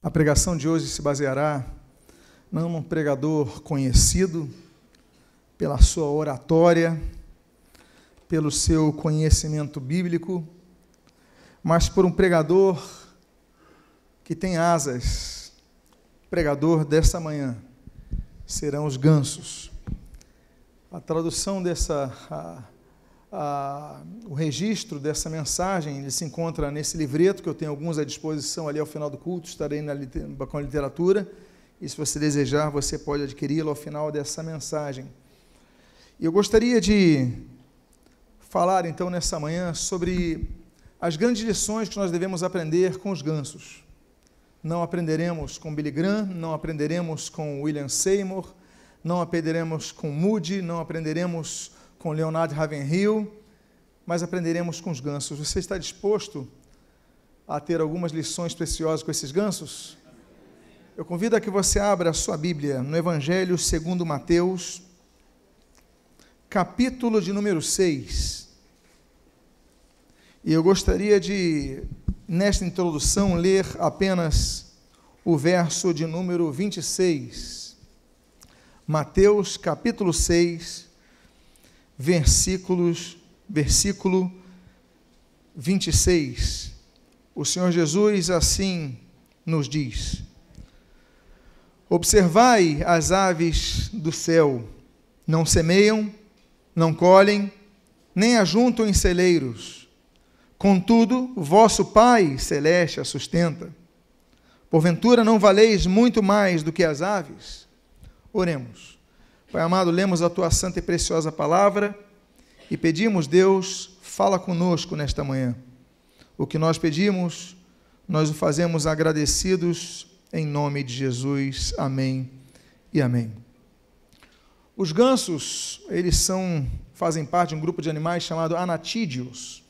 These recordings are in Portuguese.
A pregação de hoje se baseará não num pregador conhecido pela sua oratória, pelo seu conhecimento bíblico, mas por um pregador que tem asas. O pregador desta manhã serão os gansos. A tradução o registro dessa mensagem, ele se encontra nesse livreto, que eu tenho alguns à disposição ali ao final do culto, estarei com a literatura, e se você desejar, você pode adquiri-lo ao final dessa mensagem. E eu gostaria de falar, então, nessa manhã, sobre as grandes lições que nós devemos aprender com os gansos. Não aprenderemos com Billy Graham, não aprenderemos com William Seymour, não aprenderemos com Moody, não aprenderemos com Leonard Ravenhill, mas aprenderemos com os gansos. Você está disposto a ter algumas lições preciosas com esses gansos? Eu convido a que você abra a sua Bíblia no Evangelho segundo Mateus, capítulo de número 6. E eu gostaria de, nesta introdução, ler apenas o verso de número 26. Mateus, capítulo 6, versículo 26, o Senhor Jesus assim nos diz: observai as aves do céu, não semeiam, não colhem, nem ajuntam em celeiros, contudo, vosso Pai celeste as sustenta. Porventura não valeis muito mais do que as aves? Oremos. Pai amado, lemos a Tua santa e preciosa palavra e pedimos, Deus, fala conosco nesta manhã. O que nós pedimos, nós o fazemos agradecidos em nome de Jesus. Amém e amém. Os gansos, eles fazem parte de um grupo de animais chamado anatídeos.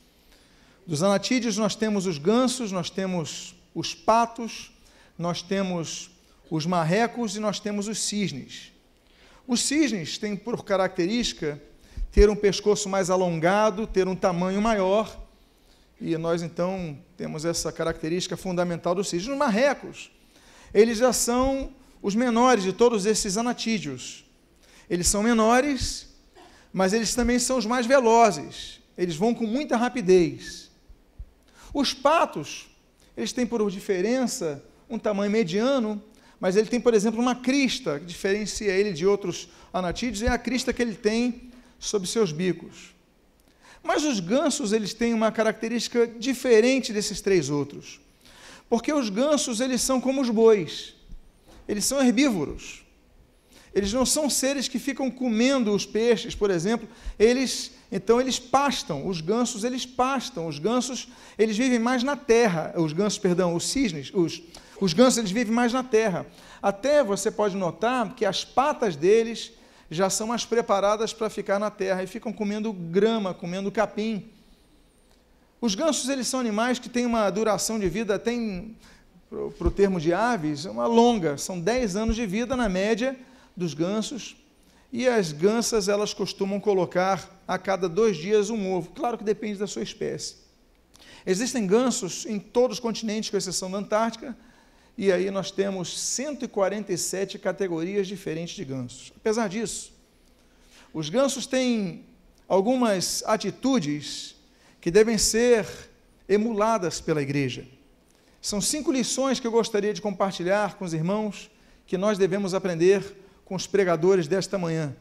Dos anatídeos nós temos os gansos, nós temos os patos, nós temos os marrecos e nós temos os cisnes. Os cisnes têm por característica ter um pescoço mais alongado, ter um tamanho maior, e nós então temos essa característica fundamental dos cisnes. Os marrecos, eles já são os menores de todos esses anatídeos. Eles são menores, mas eles também são os mais velozes, eles vão com muita rapidez. Os patos, eles têm por diferença um tamanho mediano, mas ele tem, por exemplo, uma crista, que diferencia ele de outros anatídeos, é a crista que ele tem sobre seus bicos. Mas os gansos, eles têm uma característica diferente desses três outros, porque os gansos, eles são como os bois, eles são herbívoros, eles não são seres que ficam comendo os peixes, por exemplo, eles pastam, os gansos, eles pastam, os gansos, eles vivem mais na terra, os cisnes, os gansos, eles vivem mais na terra. Até você pode notar que as patas deles já são mais preparadas para ficar na terra e ficam comendo grama, comendo capim. Os gansos, eles são animais que têm uma duração de vida, para o termo de aves, uma longa, são 10 anos de vida na média dos gansos, e as gansas, elas costumam colocar a cada 2 dias um ovo, claro que depende da sua espécie. Existem gansos em todos os continentes, com exceção da Antártica, e aí nós temos 147 categorias diferentes de gansos. Apesar disso, os gansos têm algumas atitudes que devem ser emuladas pela igreja. São 5 lições que eu gostaria de compartilhar com os irmãos, que nós devemos aprender com os pregadores desta manhã.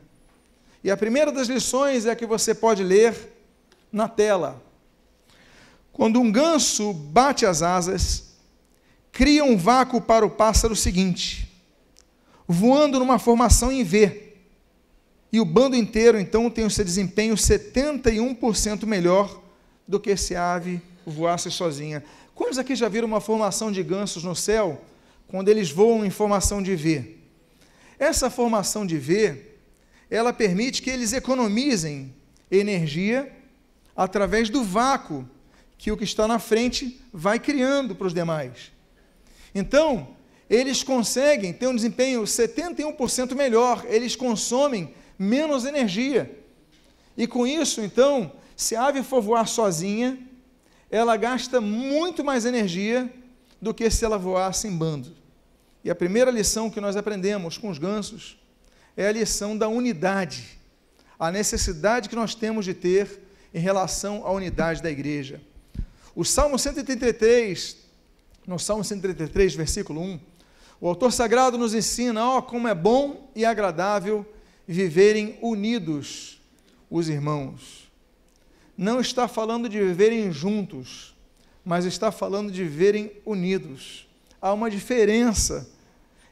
E a primeira das lições é a que você pode ler na tela. Quando um ganso bate as asas, cria um vácuo para o pássaro seguinte, voando numa formação em V, e o bando inteiro, então, tem o seu desempenho 71% melhor do que se a ave voasse sozinha. Quantos aqui já viram uma formação de gansos no céu, quando eles voam em formação de V? Essa formação de V, ela permite que eles economizem energia através do vácuo que o que está na frente vai criando para os demais. Então, eles conseguem ter um desempenho 71% melhor, eles consomem menos energia. E com isso, então, se a ave for voar sozinha, ela gasta muito mais energia do que se ela voasse em bando. E a primeira lição que nós aprendemos com os gansos é a lição da unidade, a necessidade que nós temos de ter em relação à unidade da igreja. O Salmo 133, no Salmo 133, versículo 1, o autor sagrado nos ensina, como é bom e agradável viverem unidos os irmãos. Não está falando de viverem juntos, mas está falando de viverem unidos. Há uma diferença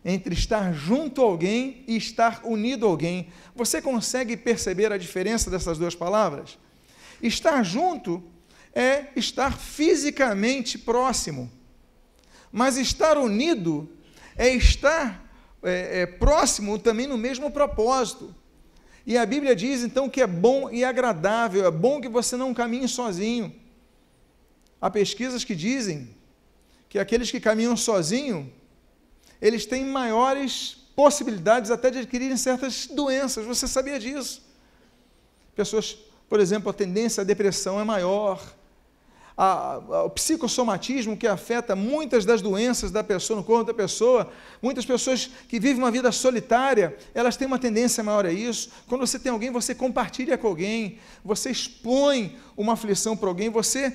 entre estar junto a alguém e estar unido a alguém. Você consegue perceber a diferença dessas duas palavras? Estar junto é estar fisicamente próximo, mas estar unido é estar próximo também no mesmo propósito. E a Bíblia diz então que é bom e agradável, é bom que você não caminhe sozinho. Há pesquisas que dizem que aqueles que caminham sozinho, eles têm maiores possibilidades até de adquirirem certas doenças. Você sabia disso? Pessoas, por exemplo, a tendência à depressão é maior. O psicossomatismo que afeta muitas das doenças da pessoa, no corpo da pessoa, muitas pessoas que vivem uma vida solitária, elas têm uma tendência maior a isso. Quando você tem alguém, você compartilha com alguém, você expõe uma aflição para alguém, você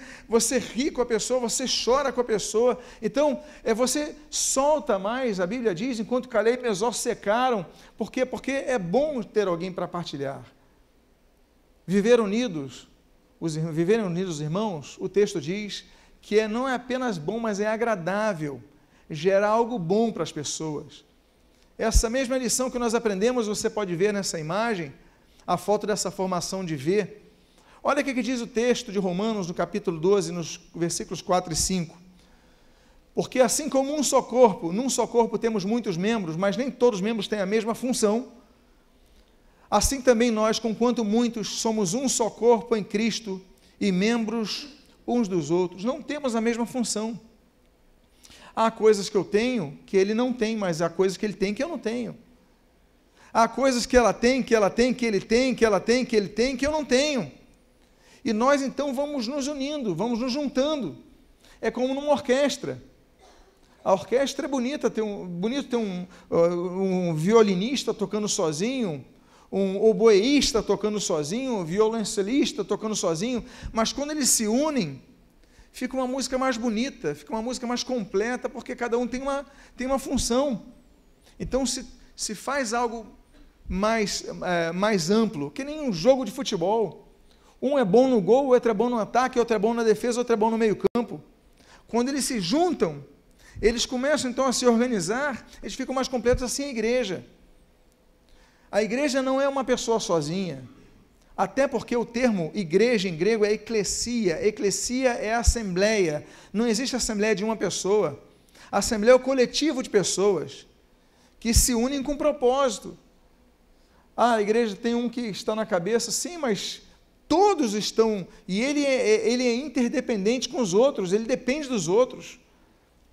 ri com a pessoa, você chora com a pessoa, então você solta mais, a Bíblia diz, enquanto Caleb e meus ossos secaram. Por quê? Porque é bom ter alguém para partilhar. Viverem unidos os irmãos, o texto diz que não é apenas bom, mas é agradável, gera algo bom para as pessoas. Essa mesma lição que nós aprendemos, você pode ver nessa imagem, a foto dessa formação de V. Olha o que diz o texto de Romanos, no capítulo 12, nos versículos 4 e 5. Porque assim como num só corpo temos muitos membros, mas nem todos os membros têm a mesma função, assim também nós, conquanto muitos, somos um só corpo em Cristo e membros uns dos outros. Não temos a mesma função. Há coisas que eu tenho que ele não tem, mas há coisas que ele tem que eu não tenho. Há coisas que ela tem, que ele tem, que ela tem, que ele tem, que eu não tenho. E nós então vamos nos unindo, vamos nos juntando. É como numa orquestra. A orquestra é bonita, bonito ter um violinista tocando sozinho, um oboeísta tocando sozinho, um violoncelista tocando sozinho, mas quando eles se unem, fica uma música mais bonita, fica uma música mais completa, porque cada um tem uma função. Então se faz algo mais amplo, que nem um jogo de futebol. Um é bom no gol, o outro é bom no ataque, outro é bom na defesa, outro é bom no meio campo. Quando eles se juntam, eles começam então a se organizar, eles ficam mais completos. Assim a igreja. A igreja não é uma pessoa sozinha, até porque o termo igreja em grego é eclesia. Eclesia é assembleia. Não existe assembleia de uma pessoa. A assembleia é o coletivo de pessoas que se unem com propósito. A igreja tem um que está na cabeça, sim, mas todos estão, e ele é interdependente com os outros, ele depende dos outros.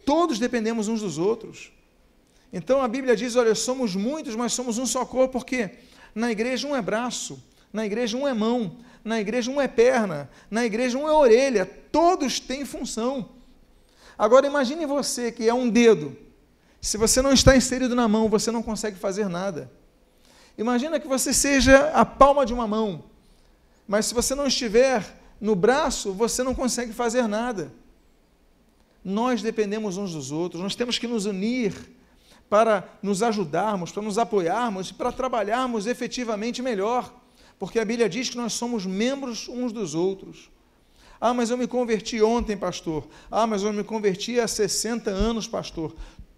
Todos dependemos uns dos outros. Então a Bíblia diz, olha, somos muitos, mas somos um só corpo, porque na igreja um é braço, na igreja um é mão, na igreja um é perna, na igreja um é orelha, todos têm função. Agora imagine você que é um dedo, se você não está inserido na mão, você não consegue fazer nada. Imagina que você seja a palma de uma mão, mas se você não estiver no braço, você não consegue fazer nada. Nós dependemos uns dos outros, nós temos que nos unir para nos ajudarmos, para nos apoiarmos, para trabalharmos efetivamente melhor, porque a Bíblia diz que nós somos membros uns dos outros. Ah, mas eu me converti ontem, pastor. Ah, mas eu me converti há 60 anos, pastor.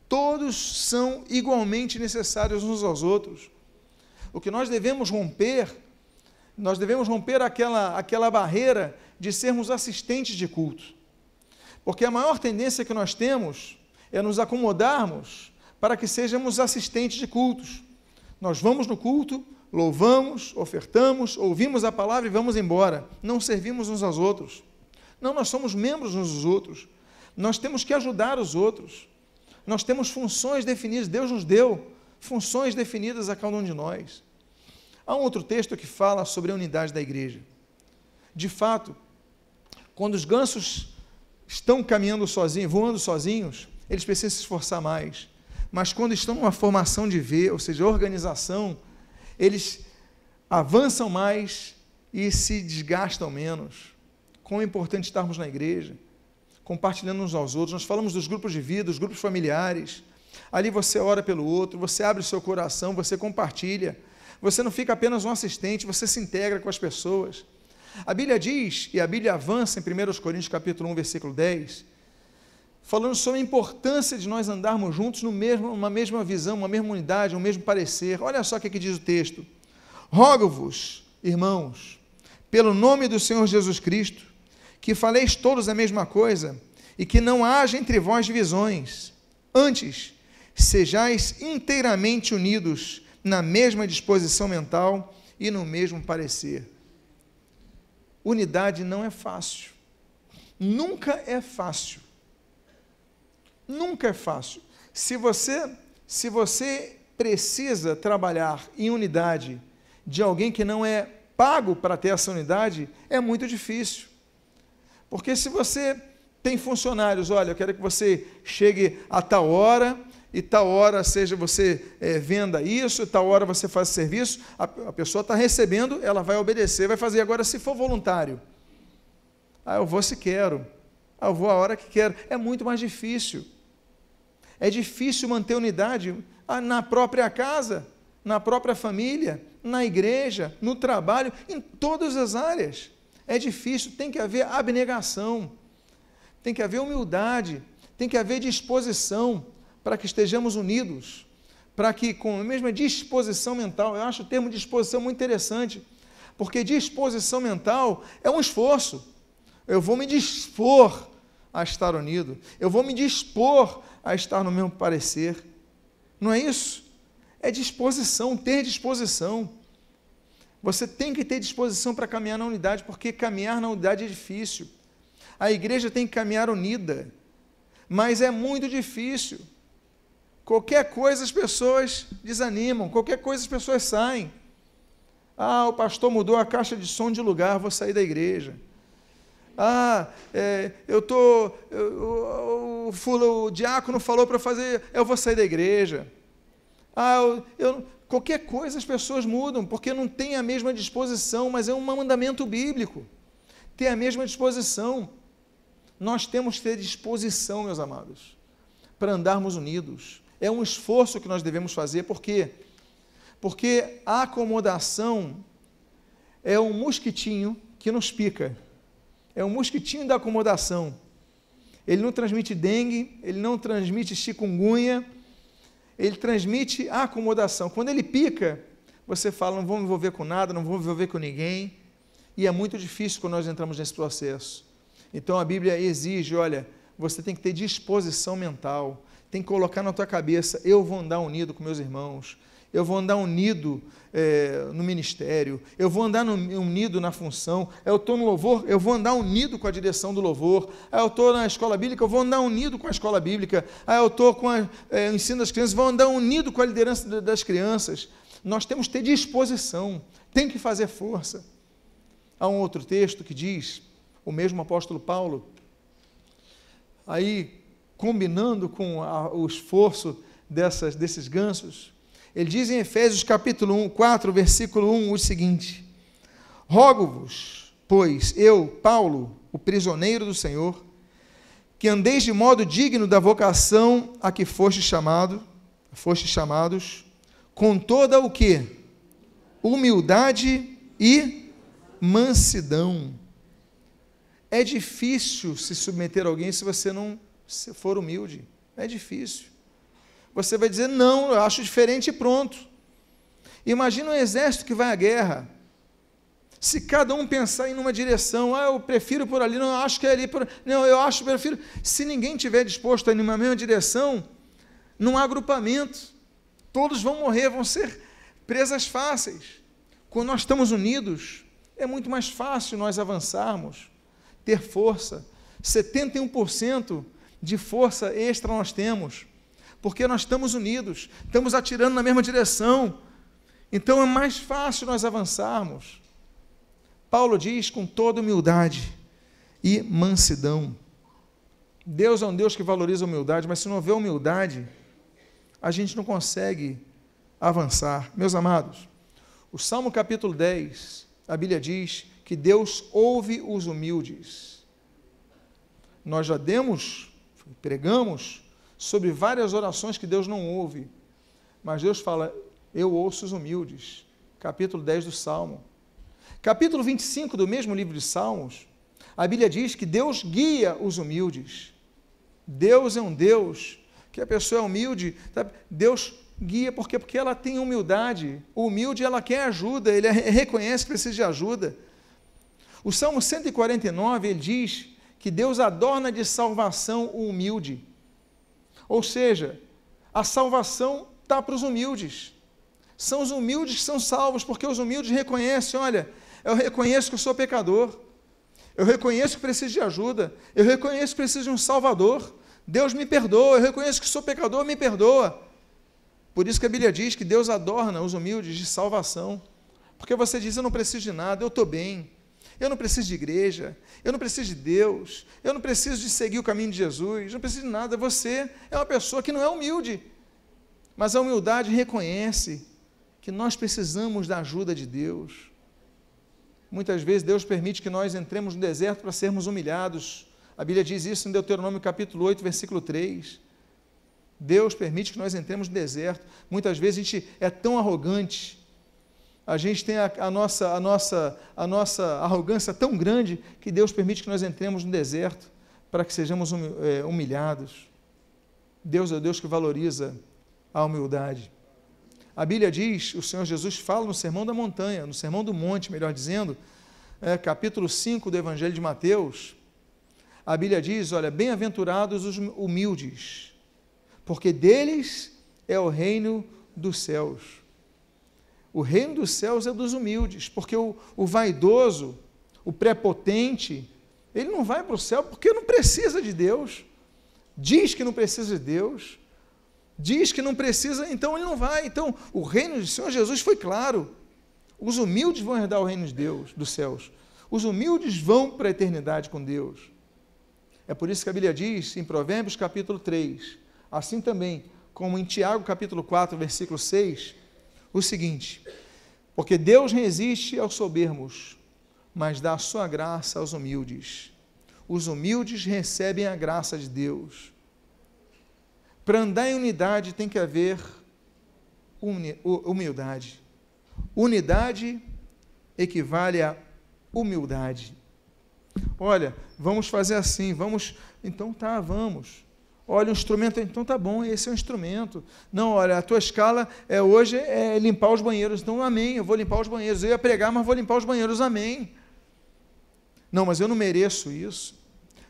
Todos são igualmente necessários uns aos outros. O que nós devemos romper aquela barreira de sermos assistentes de culto. Porque a maior tendência que nós temos é nos acomodarmos para que sejamos assistentes de cultos. Nós vamos no culto, louvamos, ofertamos, ouvimos a palavra e vamos embora. Não servimos uns aos outros. Não, nós somos membros uns dos outros. Nós temos que ajudar os outros. Nós temos funções definidas, Deus nos deu funções definidas a cada um de nós. Há um outro texto que fala sobre a unidade da igreja. De fato, quando os gansos estão caminhando sozinhos, voando sozinhos, eles precisam se esforçar mais. mas quando estão numa formação de ver, ou seja, organização, eles avançam mais e se desgastam menos. Como é importante estarmos na igreja, compartilhando uns aos outros. Nós falamos dos grupos de vida, dos grupos familiares. Ali você ora pelo outro, você abre o seu coração, você compartilha. Você não fica apenas um assistente, você se integra com as pessoas. A Bíblia diz, e a Bíblia avança em 1 Coríntios capítulo 1, versículo 10, falando sobre a importância de nós andarmos juntos numa mesma visão, uma mesma unidade, um mesmo parecer. Olha só o que diz o texto. Rogo-vos, irmãos, pelo nome do Senhor Jesus Cristo, que faleis todos a mesma coisa, e que não haja entre vós divisões. Antes, sejais inteiramente unidos na mesma disposição mental e no mesmo parecer. Unidade não é fácil. Nunca é fácil. Nunca é fácil. Se você precisa trabalhar em unidade de alguém que não é pago para ter essa unidade, é muito difícil. Porque se você tem funcionários, olha, eu quero que você chegue a tal hora, e tal hora seja você venda isso, e tal hora você faz serviço, a pessoa está recebendo, ela vai obedecer, vai fazer. Agora, se for voluntário, eu vou se quero, eu vou a hora que quero, é muito mais difícil. É difícil manter unidade na própria casa, na própria família, na igreja, no trabalho, em todas as áreas. É difícil, tem que haver abnegação, tem que haver humildade, tem que haver disposição para que estejamos unidos, para que com a mesma disposição mental, eu acho o termo disposição muito interessante, porque disposição mental é um esforço. Eu vou me dispor a estar unido, eu vou me dispor a estar no mesmo parecer. Não é isso? É disposição, ter disposição. Você tem que ter disposição para caminhar na unidade, porque caminhar na unidade é difícil. A igreja tem que caminhar unida, mas é muito difícil. Qualquer coisa as pessoas desanimam, qualquer coisa as pessoas saem. O pastor mudou a caixa de som de lugar, vou sair da igreja. O diácono falou para fazer, eu vou sair da igreja. Qualquer coisa as pessoas mudam, porque não tem a mesma disposição, mas é um mandamento bíblico. Ter a mesma disposição. Nós temos que ter disposição, meus amados, para andarmos unidos. É um esforço que nós devemos fazer, por quê? Porque a acomodação é um mosquitinho que nos pica. É um mosquitinho da acomodação. Ele não transmite dengue, ele não transmite chikungunya, ele transmite a acomodação. Quando ele pica, você fala, não vou me envolver com nada, não vou me envolver com ninguém, e é muito difícil quando nós entramos nesse processo. Então a Bíblia exige, olha, você tem que ter disposição mental, tem que colocar na tua cabeça, eu vou andar unido com meus irmãos, eu vou andar unido no ministério, eu vou andar unido na função, eu estou no louvor, eu vou andar unido com a direção do louvor, eu estou na escola bíblica, eu vou andar unido com a escola bíblica, eu estou com o ensino das crianças, vou andar unido com a liderança das crianças. Nós temos que ter disposição, tem que fazer força. Há um outro texto que diz, o mesmo apóstolo Paulo, aí combinando com o esforço desses gansos, ele diz em Efésios capítulo 4, versículo 1, o seguinte: rogo-vos, pois, eu, Paulo, o prisioneiro do Senhor, que andeis de modo digno da vocação a que fostes chamados, com toda o quê? Humildade e mansidão. É difícil se submeter a alguém se você não for humilde. É difícil. Você vai dizer, não, eu acho diferente e pronto. Imagina um exército que vai à guerra. Se cada um pensar em uma direção, eu prefiro por ali, não, eu acho que é ali, não, prefiro. Se ninguém estiver disposto a ir numa mesma direção, não há agrupamento. Todos vão morrer, vão ser presas fáceis. Quando nós estamos unidos, é muito mais fácil nós avançarmos, ter força. 71% de força extra nós temos, porque nós estamos unidos, estamos atirando na mesma direção, então é mais fácil nós avançarmos. Paulo diz com toda humildade e mansidão. Deus é um Deus que valoriza a humildade, mas se não houver humildade, a gente não consegue avançar. Meus amados, o Salmo capítulo 10, a Bíblia diz que Deus ouve os humildes. Nós já pregamos sobre várias orações que Deus não ouve, mas Deus fala, eu ouço os humildes. Capítulo 10 do Salmo. Capítulo 25 do mesmo livro de Salmos, a Bíblia diz que Deus guia os humildes. Deus é um Deus que a pessoa é humilde, sabe? Deus guia, por quê? Porque ela tem humildade. O humilde, ela quer ajuda, ele reconhece que precisa de ajuda. O Salmo 149, ele diz que Deus adorna de salvação o humilde. Ou seja, a salvação está para os humildes. São os humildes que são salvos, porque os humildes reconhecem, olha, eu reconheço que eu sou pecador, eu reconheço que preciso de ajuda, eu reconheço que preciso de um Salvador, Deus me perdoa, eu reconheço que sou pecador, me perdoa. Por isso que a Bíblia diz que Deus adorna os humildes de salvação, porque você diz, eu não preciso de nada, eu estou bem, eu não preciso de igreja, eu não preciso de Deus, eu não preciso de seguir o caminho de Jesus, não preciso de nada, você é uma pessoa que não é humilde, mas a humildade reconhece que nós precisamos da ajuda de Deus. Muitas vezes Deus permite que nós entremos no deserto para sermos humilhados. A Bíblia diz isso em Deuteronômio capítulo 8, versículo 3. Deus permite que nós entremos no deserto. Muitas vezes a gente é tão arrogante, a gente tem a nossa arrogância tão grande, que Deus permite que nós entremos no deserto para que sejamos humilhados. Deus é o Deus que valoriza a humildade. A Bíblia diz, o Senhor Jesus fala no Sermão da Montanha, no Sermão do Monte, melhor dizendo, capítulo 5 do Evangelho de Mateus, a Bíblia diz, olha, bem-aventurados os humildes, porque deles é o reino dos céus. O reino dos céus é dos humildes, porque o vaidoso, o prepotente, ele não vai para o céu porque não precisa de Deus, diz que não precisa de Deus, diz que não precisa, então ele não vai. Então, o reino do Senhor Jesus foi claro. Os humildes vão herdar o reino de Deus, dos céus. Os humildes vão para a eternidade com Deus. É por isso que a Bíblia diz, em Provérbios capítulo 3, assim também, como em Tiago capítulo 4, versículo 6, o seguinte, porque Deus resiste aos soberbos, mas dá a sua graça aos humildes. Os humildes recebem a graça de Deus. Para andar em unidade tem que haver humildade. Unidade equivale a humildade. Olha, vamos fazer assim, então tá, vamos. Olha, o instrumento, então tá bom, esse é o instrumento. Não, olha, a tua escala hoje é limpar os banheiros, então amém, eu vou limpar os banheiros. Eu ia pregar, mas vou limpar os banheiros, amém. Não, mas eu não mereço isso.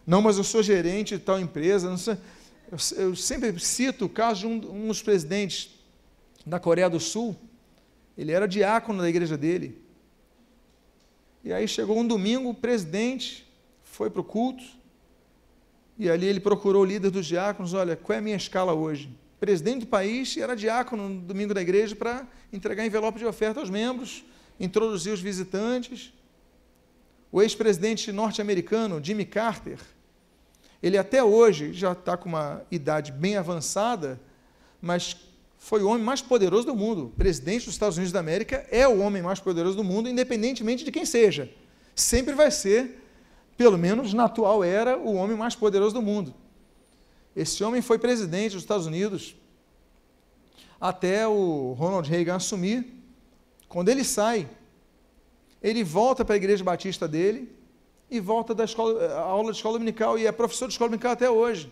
Não, mas eu sou gerente de tal empresa, não sei. Eu sempre cito o caso de um dos presidentes da Coreia do Sul. Ele era diácono da igreja dele. E aí chegou um domingo, o presidente foi para o culto, e ali ele procurou o líder dos diáconos, olha, qual é a minha escala hoje? Presidente do país, e era diácono no domingo da igreja para entregar envelope de oferta aos membros, introduzir os visitantes. O ex-presidente norte-americano, Jimmy Carter, ele até hoje já está com uma idade bem avançada, mas foi o homem mais poderoso do mundo. O presidente dos Estados Unidos da América é o homem mais poderoso do mundo, independentemente de quem seja. Sempre vai ser, pelo menos na atual era, o homem mais poderoso do mundo. Esse homem foi presidente dos Estados Unidos até o Ronald Reagan assumir. Quando ele sai, ele volta para a igreja batista dele e volta da aula de escola dominical, e é professor de escola dominical até hoje.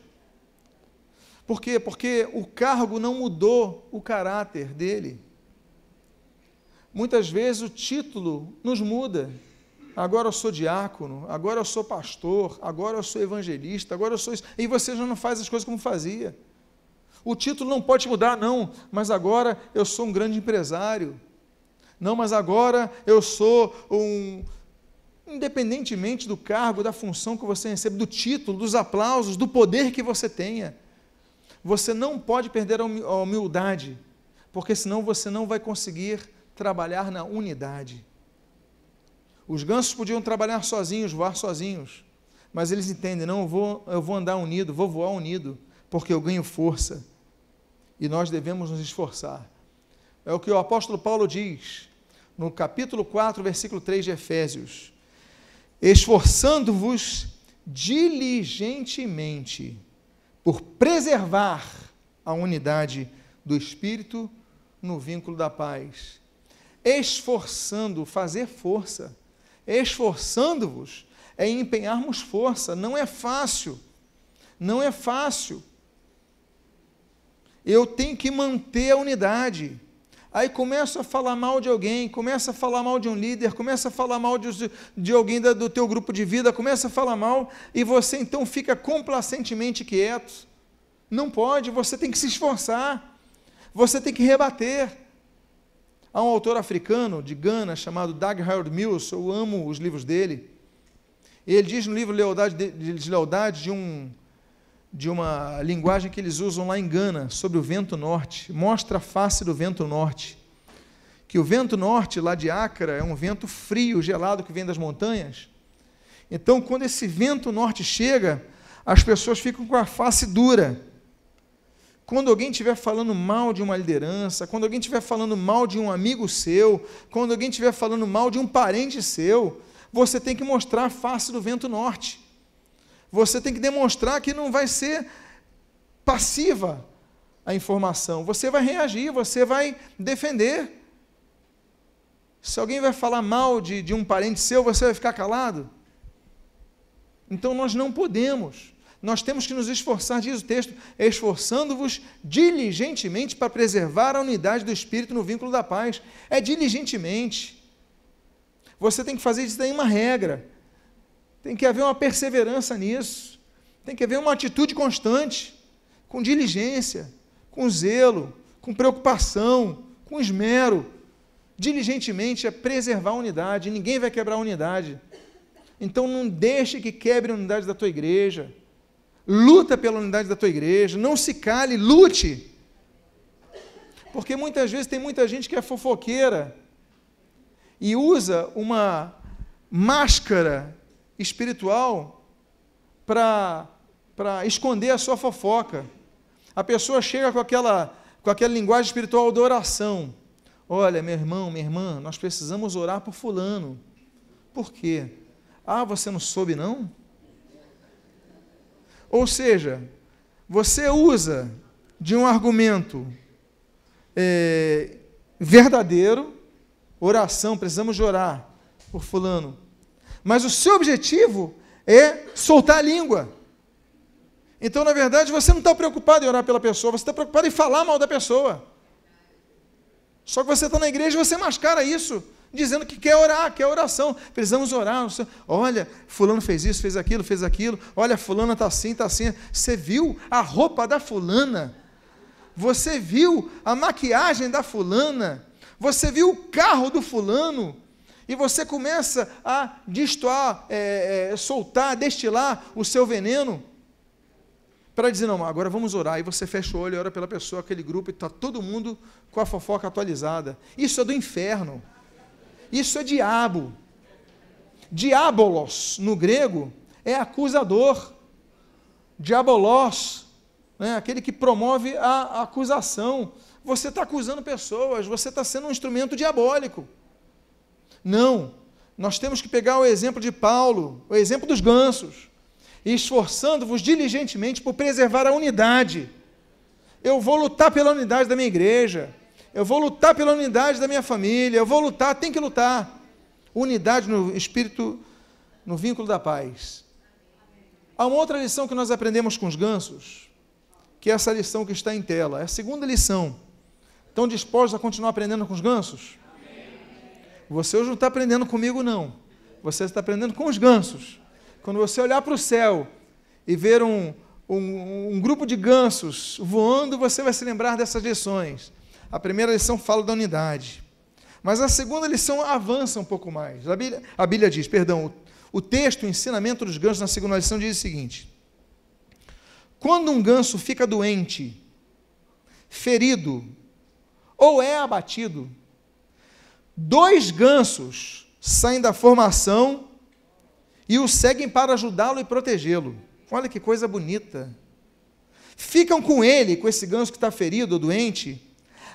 Por quê? Porque o cargo não mudou o caráter dele. Muitas vezes o título nos muda. Agora eu sou diácono, agora eu sou pastor, agora eu sou evangelista, agora eu sou isso. E você já não faz as coisas como fazia. O título não pode mudar, não, mas agora eu sou um grande empresário. Não, mas agora eu sou independentemente do cargo, da função que você recebe, do título, dos aplausos, do poder que você tenha, você não pode perder a humildade, porque senão você não vai conseguir trabalhar na unidade. Os gansos podiam trabalhar sozinhos, voar sozinhos, mas eles entendem, não, eu vou andar unido, vou voar unido, porque eu ganho força. e nós devemos nos esforçar. É o que o apóstolo Paulo diz no capítulo 4, versículo 3 de Efésios: esforçando-vos diligentemente por preservar a unidade do Espírito no vínculo da paz. Esforçando, fazer força. Esforçando-vos é empenharmos força. Não é fácil. Não é fácil. Eu tenho que manter a unidade. Aí começa a falar mal de alguém, começa a falar mal de um líder, começa a falar mal de alguém do teu grupo de vida, começa a falar mal, e você então fica complacentemente quieto. Não pode, você tem que se esforçar, você tem que rebater. Há um autor africano de Gana chamado Dag Heward-Mills, eu amo os livros dele. Ele diz no livro Deslealdade de uma linguagem que eles usam lá em Gana, sobre o vento norte, mostra a face do vento norte, que o vento norte lá de Accra é um vento frio, gelado, que vem das montanhas. Então, quando esse vento norte chega, as pessoas ficam com a face dura. Quando alguém estiver falando mal de uma liderança, quando alguém estiver falando mal de um amigo seu, quando alguém estiver falando mal de um parente seu, você tem que mostrar a face do vento norte. Você tem que demonstrar que não vai ser passiva a informação. Você vai reagir, você vai defender. Se alguém vai falar mal de um parente seu, você vai ficar calado? Então nós não podemos. Nós temos que nos esforçar, diz o texto, esforçando-vos diligentemente para preservar a unidade do Espírito no vínculo da paz. É diligentemente. Você tem que fazer isso daí uma regra. Tem que haver uma perseverança nisso. Tem que haver uma atitude constante, com diligência, com zelo, com preocupação, com esmero. Diligentemente é preservar a unidade. Ninguém vai quebrar a unidade. Então não deixe que quebre a unidade da tua igreja. Luta pela unidade da tua igreja. Não se cale, lute. Porque muitas vezes tem muita gente que é fofoqueira e usa uma máscara espiritual para esconder a sua fofoca. A pessoa chega com aquela linguagem espiritual da oração. Olha, meu irmão, minha irmã, nós precisamos orar por fulano. Por quê? Ah, você não soube, não? Ou seja, você usa de um argumento verdadeiro, oração, precisamos orar por fulano, mas o seu objetivo é soltar a língua. Então, na verdade, você não está preocupado em orar pela pessoa, você está preocupado em falar mal da pessoa. Só que você está na igreja e você mascara isso, dizendo que quer orar, quer oração. Precisamos orar. Olha, fulano fez isso, fez aquilo. Olha, fulana está assim, está assim. Você viu a roupa da fulana? Você viu a maquiagem da fulana? Você viu o carro do fulano? E você começa a destoar, soltar, destilar o seu veneno para dizer, não, agora vamos orar. E você fecha o olho e ora pela pessoa, aquele grupo, e está todo mundo com a fofoca atualizada. Isso é do inferno. Isso é diabo. Diabolos, no grego, é acusador. Diabolos, né, aquele que promove a acusação. Você está acusando pessoas, você está sendo um instrumento diabólico. Não, nós temos que pegar o exemplo de Paulo, o exemplo dos gansos, e esforçando-vos diligentemente por preservar a unidade. Eu vou lutar pela unidade da minha igreja, eu vou lutar pela unidade da minha família, eu vou lutar, tem que lutar. Unidade no espírito, no vínculo da paz. Há uma outra lição que nós aprendemos com os gansos, que é essa lição que está em tela, é a segunda lição. Estão dispostos a continuar aprendendo com os gansos? Você hoje não está aprendendo comigo, não. Você está aprendendo com os gansos. Quando você olhar para o céu e ver um grupo de gansos voando, você vai se lembrar dessas lições. A primeira lição fala da unidade. Mas a segunda lição avança um pouco mais. A Bíblia diz, o texto, o ensinamento dos gansos na segunda lição diz o seguinte: quando um ganso fica doente, ferido ou é abatido, 2 gansos saem da formação e o seguem para ajudá-lo e protegê-lo. Olha que coisa bonita. ficam com ele, com esse ganso que está ferido ou doente,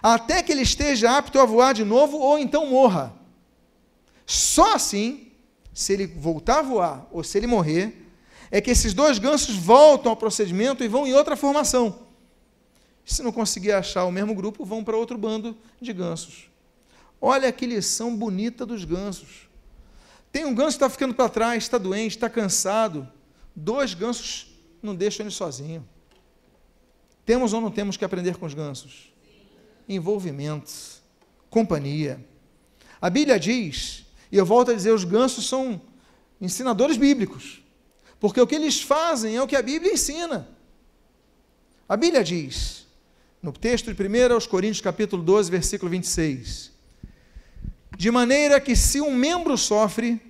até que ele esteja apto a voar de novo ou então morra. Só assim, se ele voltar a voar ou se ele morrer, é que esses dois gansos voltam ao procedimento e vão em outra formação. Se não conseguir achar o mesmo grupo, vão para outro bando de gansos. Olha que lição bonita dos gansos. Tem um ganso que está ficando para trás, está doente, está cansado. 2 gansos não deixam ele sozinho. Temos ou não temos que aprender com os gansos? Envolvimento, companhia. A Bíblia diz, e eu volto a dizer, os gansos são ensinadores bíblicos, porque o que eles fazem é o que a Bíblia ensina. A Bíblia diz, no texto de 1 Coríntios capítulo 12, versículo 26, de maneira que se um membro sofre,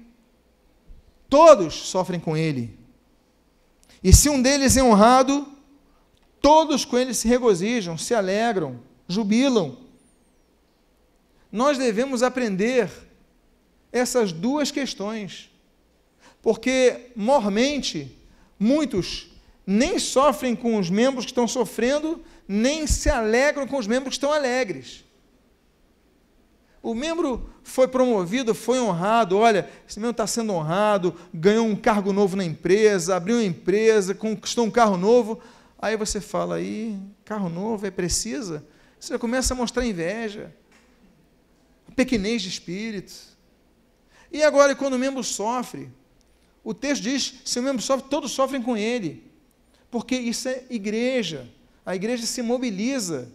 todos sofrem com ele, e se um deles é honrado, todos com ele se regozijam, se alegram, jubilam. Nós devemos aprender essas 2 questões, porque, mormente, muitos nem sofrem com os membros que estão sofrendo, nem se alegram com os membros que estão alegres. O membro foi promovido, foi honrado, olha, esse membro está sendo honrado, ganhou um cargo novo na empresa, abriu uma empresa, conquistou um carro novo, aí você fala, aí, carro novo, precisa? Você já começa a mostrar inveja, pequenez de espírito. E agora, quando o membro sofre, o texto diz, se o membro sofre, todos sofrem com ele, porque isso é igreja, a igreja se mobiliza.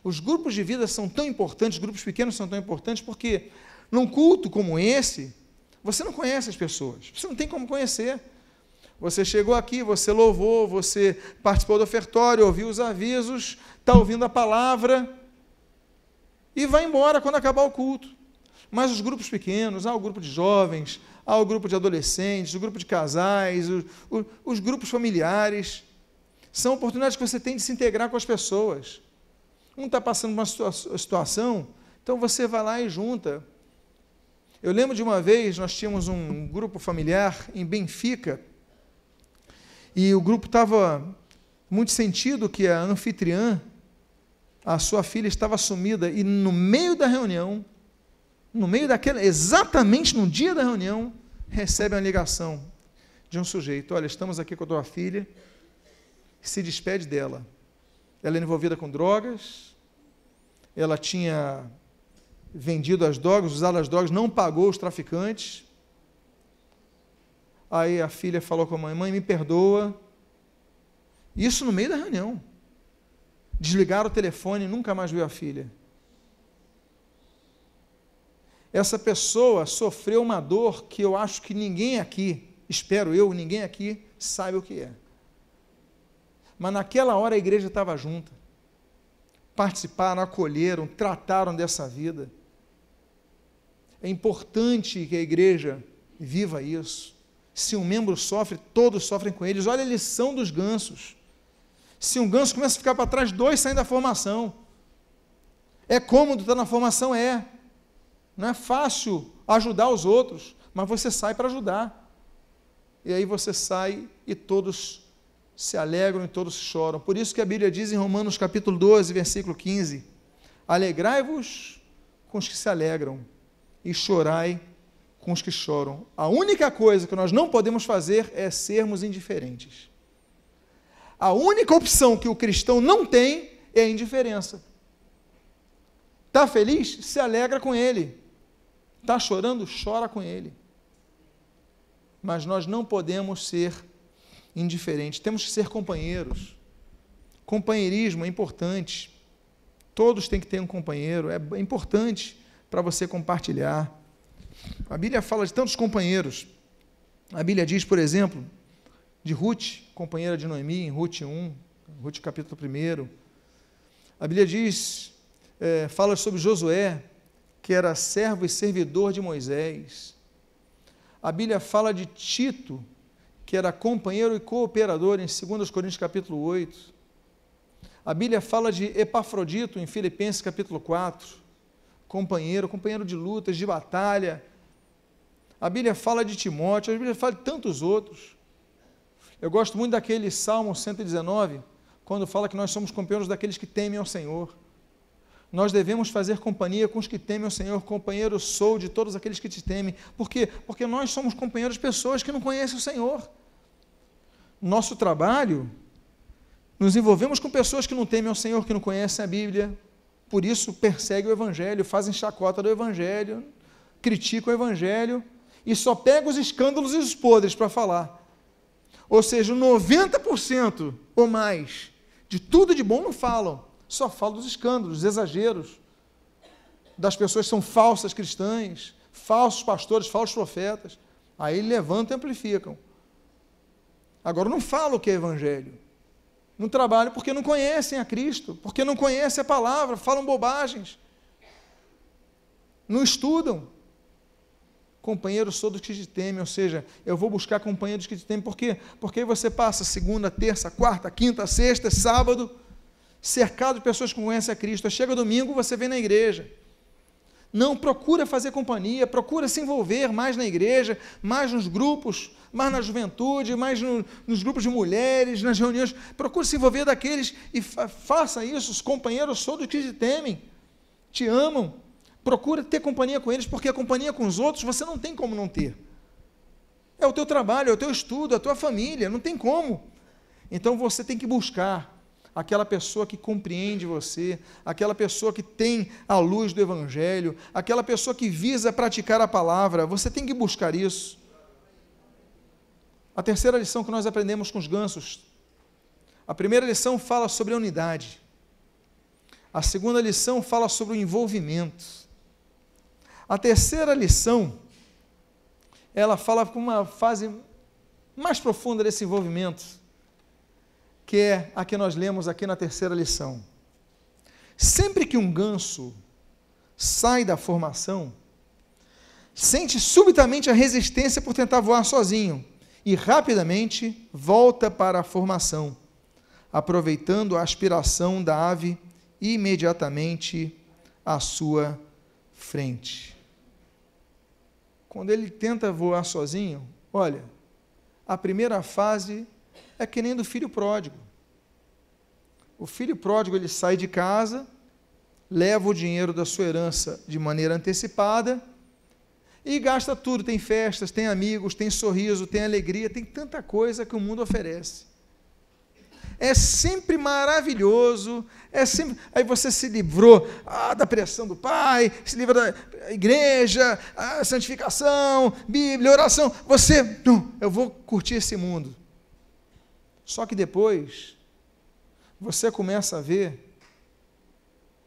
Os grupos de vida são tão importantes, os grupos pequenos são tão importantes, porque num culto como esse, você não conhece as pessoas, você não tem como conhecer. Você chegou aqui, você louvou, você participou do ofertório, ouviu os avisos, está ouvindo a palavra, e vai embora quando acabar o culto. Mas os grupos pequenos, o grupo de jovens, o grupo de adolescentes, o grupo de casais, os grupos familiares, são oportunidades que você tem de se integrar com as pessoas. Um está passando uma situação, então você vai lá e junta. Eu lembro de uma vez, nós tínhamos um grupo familiar em Benfica, e o grupo estava muito sentido que a anfitriã, a sua filha estava sumida, e no meio da reunião, exatamente no dia da reunião, recebe uma ligação de um sujeito, olha, estamos aqui com a tua filha, se despede dela. Ela é envolvida com drogas, ela tinha vendido as drogas, usado as drogas, não pagou os traficantes. Aí a filha falou com a mãe, mãe, me perdoa. Isso no meio da reunião. Desligaram o telefone e nunca mais viu a filha. Essa pessoa sofreu uma dor que eu acho que ninguém aqui, espero eu, ninguém aqui saiba o que é. Mas naquela hora a igreja estava junta. Participaram, acolheram, trataram dessa vida. É importante que a igreja viva isso. Se um membro sofre, todos sofrem com eles. Olha a lição dos gansos. Se um ganso começa a ficar para trás, 2 saem da formação. É cômodo estar na formação? É. Não é fácil ajudar os outros, mas você sai para ajudar. E aí você sai e todos se alegram e todos choram. Por isso que a Bíblia diz em Romanos capítulo 12, versículo 15, alegrai-vos com os que se alegram e chorai com os que choram. A única coisa que nós não podemos fazer é sermos indiferentes. A única opção que o cristão não tem é a indiferença. Está feliz? Se alegra com ele. Está chorando? Chora com ele. Mas nós não podemos ser indiferentes, temos que ser companheiros. Companheirismo é importante. Todos têm que ter um companheiro, é importante para você compartilhar. A Bíblia fala de tantos companheiros. A Bíblia diz, por exemplo, de Ruth, companheira de Noemi, em Ruth 1, Ruth capítulo 1. A Bíblia diz, fala sobre Josué, que era servo e servidor de Moisés. A Bíblia fala de Tito, que era companheiro e cooperador, em 2 Coríntios capítulo 8. A Bíblia fala de Epafrodito, em Filipenses capítulo 4, companheiro de lutas, de batalha. A Bíblia fala de Timóteo, a Bíblia fala de tantos outros. Eu gosto muito daquele Salmo 119, quando fala que nós somos companheiros daqueles que temem ao Senhor. Nós devemos fazer companhia com os que temem ao Senhor. Companheiro sou de todos aqueles que te temem. Por quê? Porque nós somos companheiros de pessoas que não conhecem o Senhor. Nosso trabalho, nos envolvemos com pessoas que não temem ao Senhor, que não conhecem a Bíblia, por isso perseguem o Evangelho, fazem chacota do Evangelho, criticam o Evangelho e só pegam os escândalos e os podres para falar. Ou seja, 90% ou mais de tudo de bom não falam, só falam dos escândalos, dos exageros, das pessoas que são falsas cristãs, falsos pastores, falsos profetas. Aí levantam e amplificam. Agora não falam o que é Evangelho. Não trabalham porque não conhecem a Cristo, porque não conhecem a palavra, falam bobagens. Não estudam. Companheiros sou dos que te temem, ou seja, eu vou buscar companheiros que te temem. Por quê? Porque você passa segunda, terça, quarta, quinta, sexta, sábado, cercado de pessoas que conhecem a Cristo. Aí chega domingo, você vem na igreja. Não, procura fazer companhia, procura se envolver mais na igreja, mais nos grupos, mais na juventude, mais nos grupos de mulheres, nas reuniões. Procura se envolver daqueles e faça isso. Os companheiros são dos que te temem, te amam. Procura ter companhia com eles, porque a companhia com os outros você não tem como não ter. É o teu trabalho, é o teu estudo, é a tua família, não tem como. Então você tem que buscar aquela pessoa que compreende você, aquela pessoa que tem a luz do Evangelho, aquela pessoa que visa praticar a palavra. Você tem que buscar isso. A terceira lição que nós aprendemos com os gansos. A primeira lição fala sobre a unidade. A segunda lição fala sobre o envolvimento. A terceira lição, ela fala com uma fase mais profunda desse envolvimento, que é a que nós lemos aqui na terceira lição. Sempre que um ganso sai da formação, sente subitamente a resistência por tentar voar sozinho e rapidamente volta para a formação, aproveitando a aspiração da ave imediatamente à sua frente. Quando ele tenta voar sozinho, olha, a primeira fase é que nem do filho pródigo. O filho pródigo, ele sai de casa, leva o dinheiro da sua herança de maneira antecipada e gasta tudo. Tem festas, tem amigos, tem sorriso, tem alegria, tem tanta coisa que o mundo oferece. É sempre maravilhoso, aí você se livrou da pressão do pai, se livra da igreja, a santificação, Bíblia, oração, eu vou curtir esse mundo. Só que depois, você começa a ver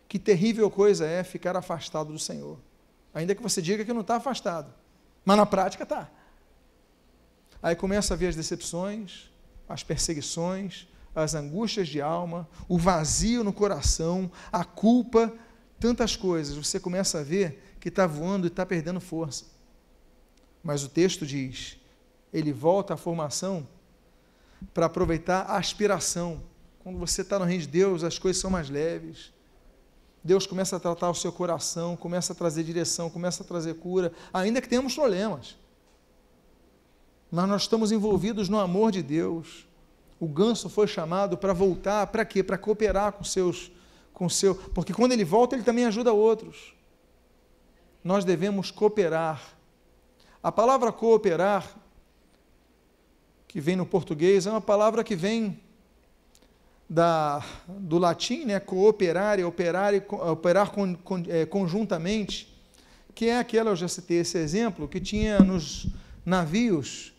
que terrível coisa é ficar afastado do Senhor, ainda que você diga que não está afastado, mas na prática está. Aí começa a ver as decepções, as perseguições, as angústias de alma, o vazio no coração, a culpa, tantas coisas. Você começa a ver que está voando e está perdendo força. Mas o texto diz, ele volta à formação para aproveitar a aspiração. Quando você está no reino de Deus, as coisas são mais leves. Deus começa a tratar o seu coração, começa a trazer direção, começa a trazer cura, ainda que tenhamos problemas. Mas nós estamos envolvidos no amor de Deus. O ganso foi chamado para voltar, para quê? Para cooperar porque quando ele volta, ele também ajuda outros. Nós devemos cooperar. A palavra cooperar, que vem no português, é uma palavra que vem do latim, né? Cooperar e operar conjuntamente, que é aquela, eu já citei esse exemplo, que tinha nos navios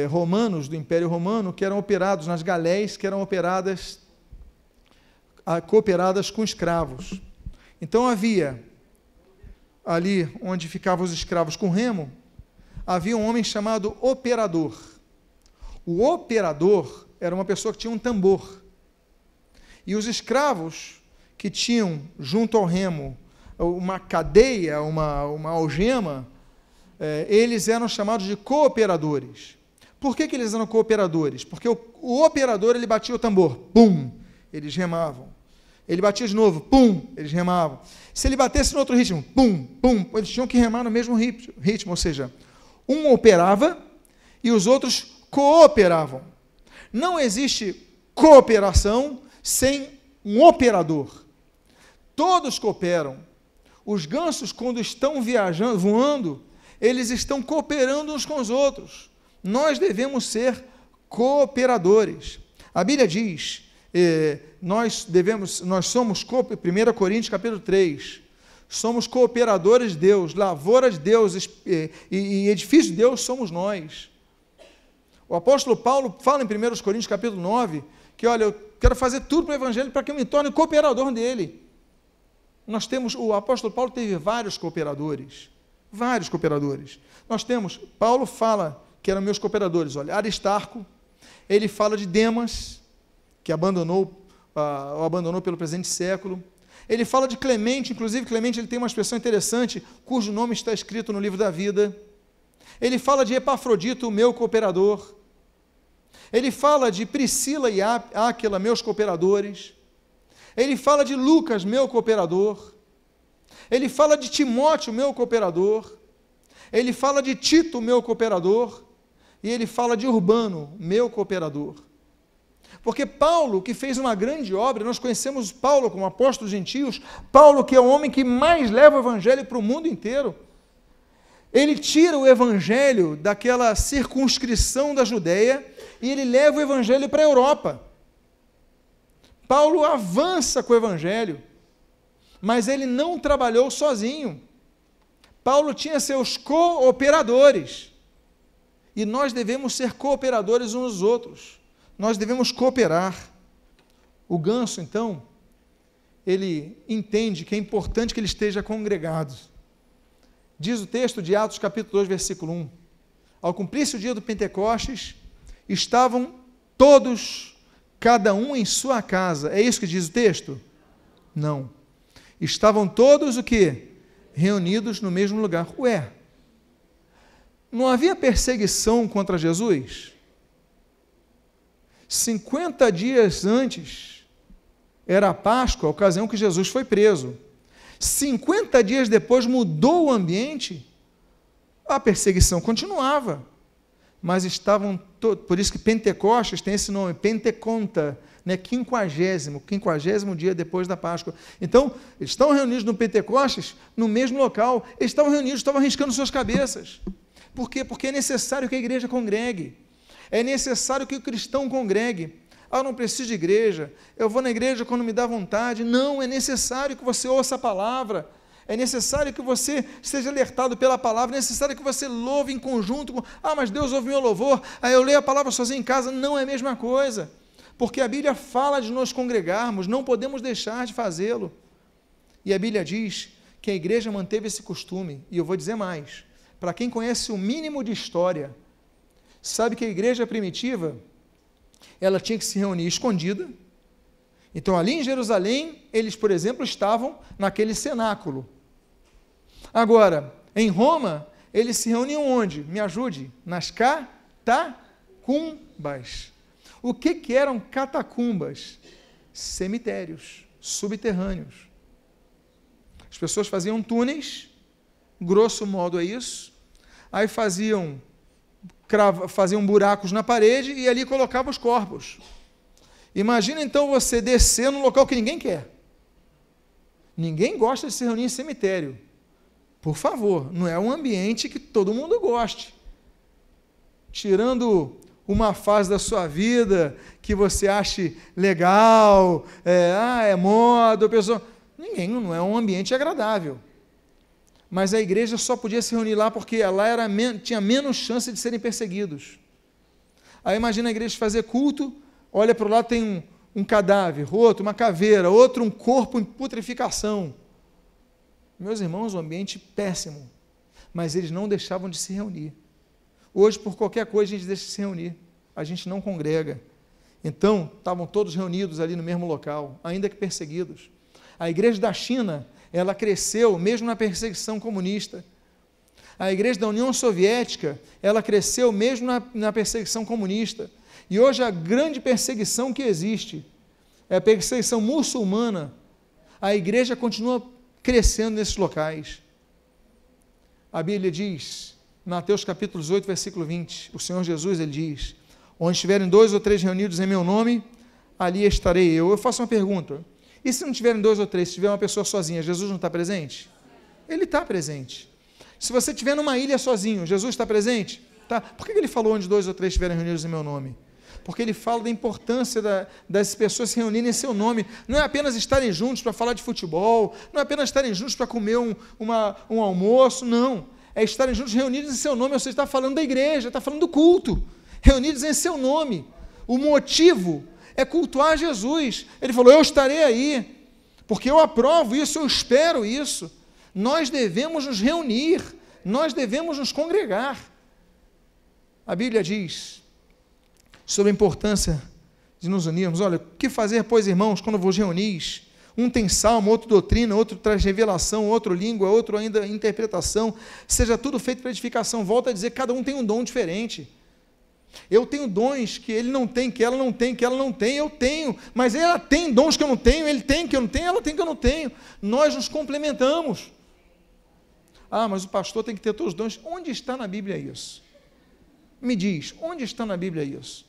romanos, do Império Romano, que eram operados nas galéias, que eram cooperadas com escravos. Então havia, ali onde ficavam os escravos com remo, havia um homem chamado operador. O operador era uma pessoa que tinha um tambor. E os escravos que tinham junto ao remo uma cadeia, uma algema, eles eram chamados de cooperadores. Por que eles eram cooperadores? Porque o operador, ele batia o tambor, pum, eles remavam. Ele batia de novo, pum, eles remavam. Se ele batesse no outro ritmo, pum, pum, eles tinham que remar no mesmo ritmo, ou seja, um operava e os outros cooperavam. Não existe cooperação sem um operador. Todos cooperam. Os gansos, quando estão viajando, voando, eles estão cooperando uns com os outros. Nós devemos ser cooperadores. A Bíblia diz, nós somos, 1 Coríntios capítulo 3, somos cooperadores de Deus, lavoura de Deus e edifício de Deus somos nós. O apóstolo Paulo fala em 1 Coríntios capítulo 9, que olha, eu quero fazer tudo para o Evangelho para que eu me torne cooperador dele. O apóstolo Paulo teve vários cooperadores. Nós temos, Paulo fala que eram meus cooperadores, olha, Aristarco, ele fala de Demas, que abandonou pelo presente século. Ele fala de Clemente, inclusive Clemente ele tem uma expressão interessante, cujo nome está escrito no livro da vida. Ele fala de Epafrodito, o meu cooperador. Ele fala de Priscila e Áquila, meus cooperadores. Ele fala de Lucas, meu cooperador. Ele fala de Timóteo, meu cooperador. Ele fala de Tito, meu cooperador. E ele fala de Urbano, meu cooperador. Porque Paulo, que fez uma grande obra, nós conhecemos Paulo como apóstolo dos gentios, Paulo que é o homem que mais leva o evangelho para o mundo inteiro. Ele tira o evangelho daquela circunscrição da Judéia e ele leva o evangelho para a Europa. Paulo avança com o evangelho, mas ele não trabalhou sozinho. Paulo tinha seus cooperadores, e nós devemos ser cooperadores uns dos outros, nós devemos cooperar. O ganso, então, ele entende que é importante que ele esteja congregado. Diz o texto de Atos capítulo 2, versículo 1, ao cumprir-se o dia do Pentecostes, estavam todos, cada um em sua casa. É isso que diz o texto? Não. Estavam todos o quê? Reunidos no mesmo lugar. Ué, não havia perseguição contra Jesus? 50 dias antes, era a Páscoa, a ocasião que Jesus foi preso. 50 dias depois mudou o ambiente, a perseguição continuava. Mas estavam todos, por isso que Pentecostes tem esse nome, Penteconta, né, 50º dia depois da Páscoa. Então, eles estão reunidos no Pentecostes, no mesmo local, eles estavam reunidos, estavam arriscando suas cabeças. Por quê? Porque é necessário que a igreja congregue, é necessário que o cristão congregue. Eu não preciso de igreja, eu vou na igreja quando me dá vontade. Não, é necessário que você ouça a palavra, é necessário que você seja alertado pela palavra, é necessário que você louve em conjunto com, mas Deus ouve meu louvor, aí eu leio a palavra sozinho em casa. Não é a mesma coisa, porque a Bíblia fala de nos congregarmos, não podemos deixar de fazê-lo. E a Bíblia diz que a igreja manteve esse costume, e eu vou dizer mais, para quem conhece o mínimo de história, sabe que a igreja primitiva, ela tinha que se reunir escondida. Então, ali em Jerusalém, eles, por exemplo, estavam naquele cenáculo. Agora, em Roma, eles se reuniam onde? Me ajude. Nas catacumbas. O que eram catacumbas? Cemitérios subterrâneos. As pessoas faziam túneis, grosso modo é isso, aí faziam buracos na parede e ali colocavam os corpos. Imagina então você descer num local que ninguém quer. Ninguém gosta de se reunir em cemitério. Por favor, não é um ambiente que todo mundo goste. Tirando uma fase da sua vida que você ache legal, é moda, pessoa. Não é um ambiente agradável. Mas a igreja só podia se reunir lá porque lá tinha menos chance de serem perseguidos. Aí imagina a igreja fazer culto, olha para o lado, tem um cadáver, outro, uma caveira, outro, um corpo em putrefação. Meus irmãos, um ambiente péssimo. Mas eles não deixavam de se reunir. Hoje, por qualquer coisa, a gente deixa de se reunir. A gente não congrega. Então, estavam todos reunidos ali no mesmo local, ainda que perseguidos. A igreja da China, ela cresceu mesmo na perseguição comunista. A igreja da União Soviética, ela cresceu mesmo na perseguição comunista. E hoje a grande perseguição que existe é a perseguição muçulmana. A igreja continua crescendo nesses locais. A Bíblia diz, Mateus capítulo 18, versículo 20, o Senhor Jesus, ele diz, onde estiverem 2 ou 3 reunidos em meu nome, ali estarei eu. Eu faço uma pergunta. E se não tiverem 2 ou 3, se tiver uma pessoa sozinha, Jesus não está presente? Ele está presente. Se você estiver numa ilha sozinho, Jesus está presente? Tá. Por que ele falou onde 2 ou 3 estiverem reunidos em meu nome? Porque ele fala da importância das pessoas se reunirem em seu nome. Não é apenas estarem juntos para falar de futebol, não é apenas estarem juntos para comer um almoço, não. É estarem juntos reunidos em seu nome, ou seja, está falando da igreja, está falando do culto, reunidos em seu nome. O motivo é cultuar Jesus. Ele falou, eu estarei aí, porque eu aprovo isso, eu espero isso. Nós devemos nos reunir, nós devemos nos congregar. A Bíblia diz sobre a importância de nos unirmos. Olha, o que fazer, pois, irmãos, quando vos reunis? Um tem salmo, outro doutrina, outro traz revelação, outro língua, outro ainda interpretação. Seja tudo feito para edificação. Volta a dizer, cada um tem um dom diferente. Eu tenho dons que ele não tem, que ela não tem, que ela não tem, eu tenho. Mas ela tem dons que eu não tenho, ele tem que eu não tenho, ela tem que eu não tenho. Nós nos complementamos. Ah, mas o pastor tem que ter todos os dons. Onde está na Bíblia isso? Me diz, onde está na Bíblia isso?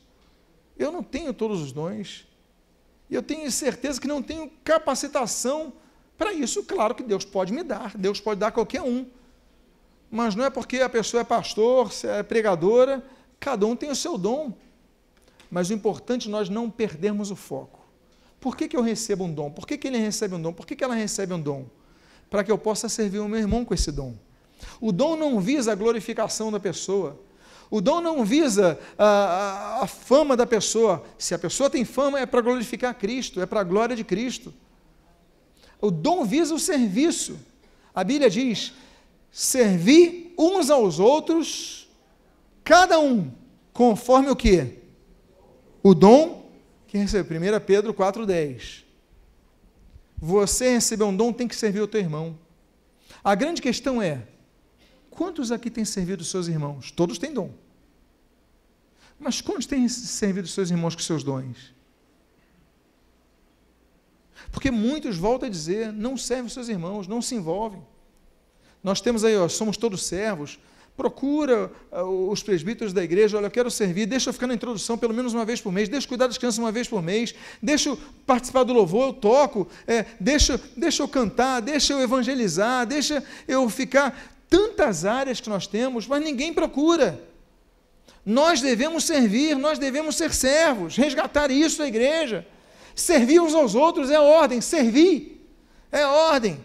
Eu não tenho todos os dons, e eu tenho certeza que não tenho capacitação para isso. Claro que Deus pode me dar, Deus pode dar a qualquer um, mas não é porque a pessoa é pastor, se é pregadora, cada um tem o seu dom, mas o importante é nós não perdermos o foco. Por que eu recebo um dom? Por que ele recebe um dom? Por que ela recebe um dom? Para que eu possa servir o meu irmão com esse dom. O dom não visa a glorificação da pessoa, o dom não visa a fama da pessoa. Se a pessoa tem fama, é para glorificar Cristo, é para a glória de Cristo. O dom visa o serviço. A Bíblia diz, servir uns aos outros, cada um, conforme o quê? O dom que recebeu. 1 Pedro 4,10. Você recebeu um dom, tem que servir o teu irmão. A grande questão é, quantos aqui têm servido os seus irmãos? Todos têm dom. Mas quantos têm servido os seus irmãos com seus dons? Porque muitos, voltam a dizer, não servem os seus irmãos, não se envolvem. Nós temos aí, somos todos servos. Procura os presbíteros da igreja, olha, eu quero servir, deixa eu ficar na introdução pelo menos uma vez por mês, deixa eu cuidar das crianças uma vez por mês, deixa eu participar do louvor, eu toco, deixa eu cantar, deixa eu evangelizar, deixa eu ficar... Tantas áreas que nós temos, mas ninguém procura. Nós devemos servir, nós devemos ser servos, resgatar isso da igreja. Servir uns aos outros é ordem, servir é ordem.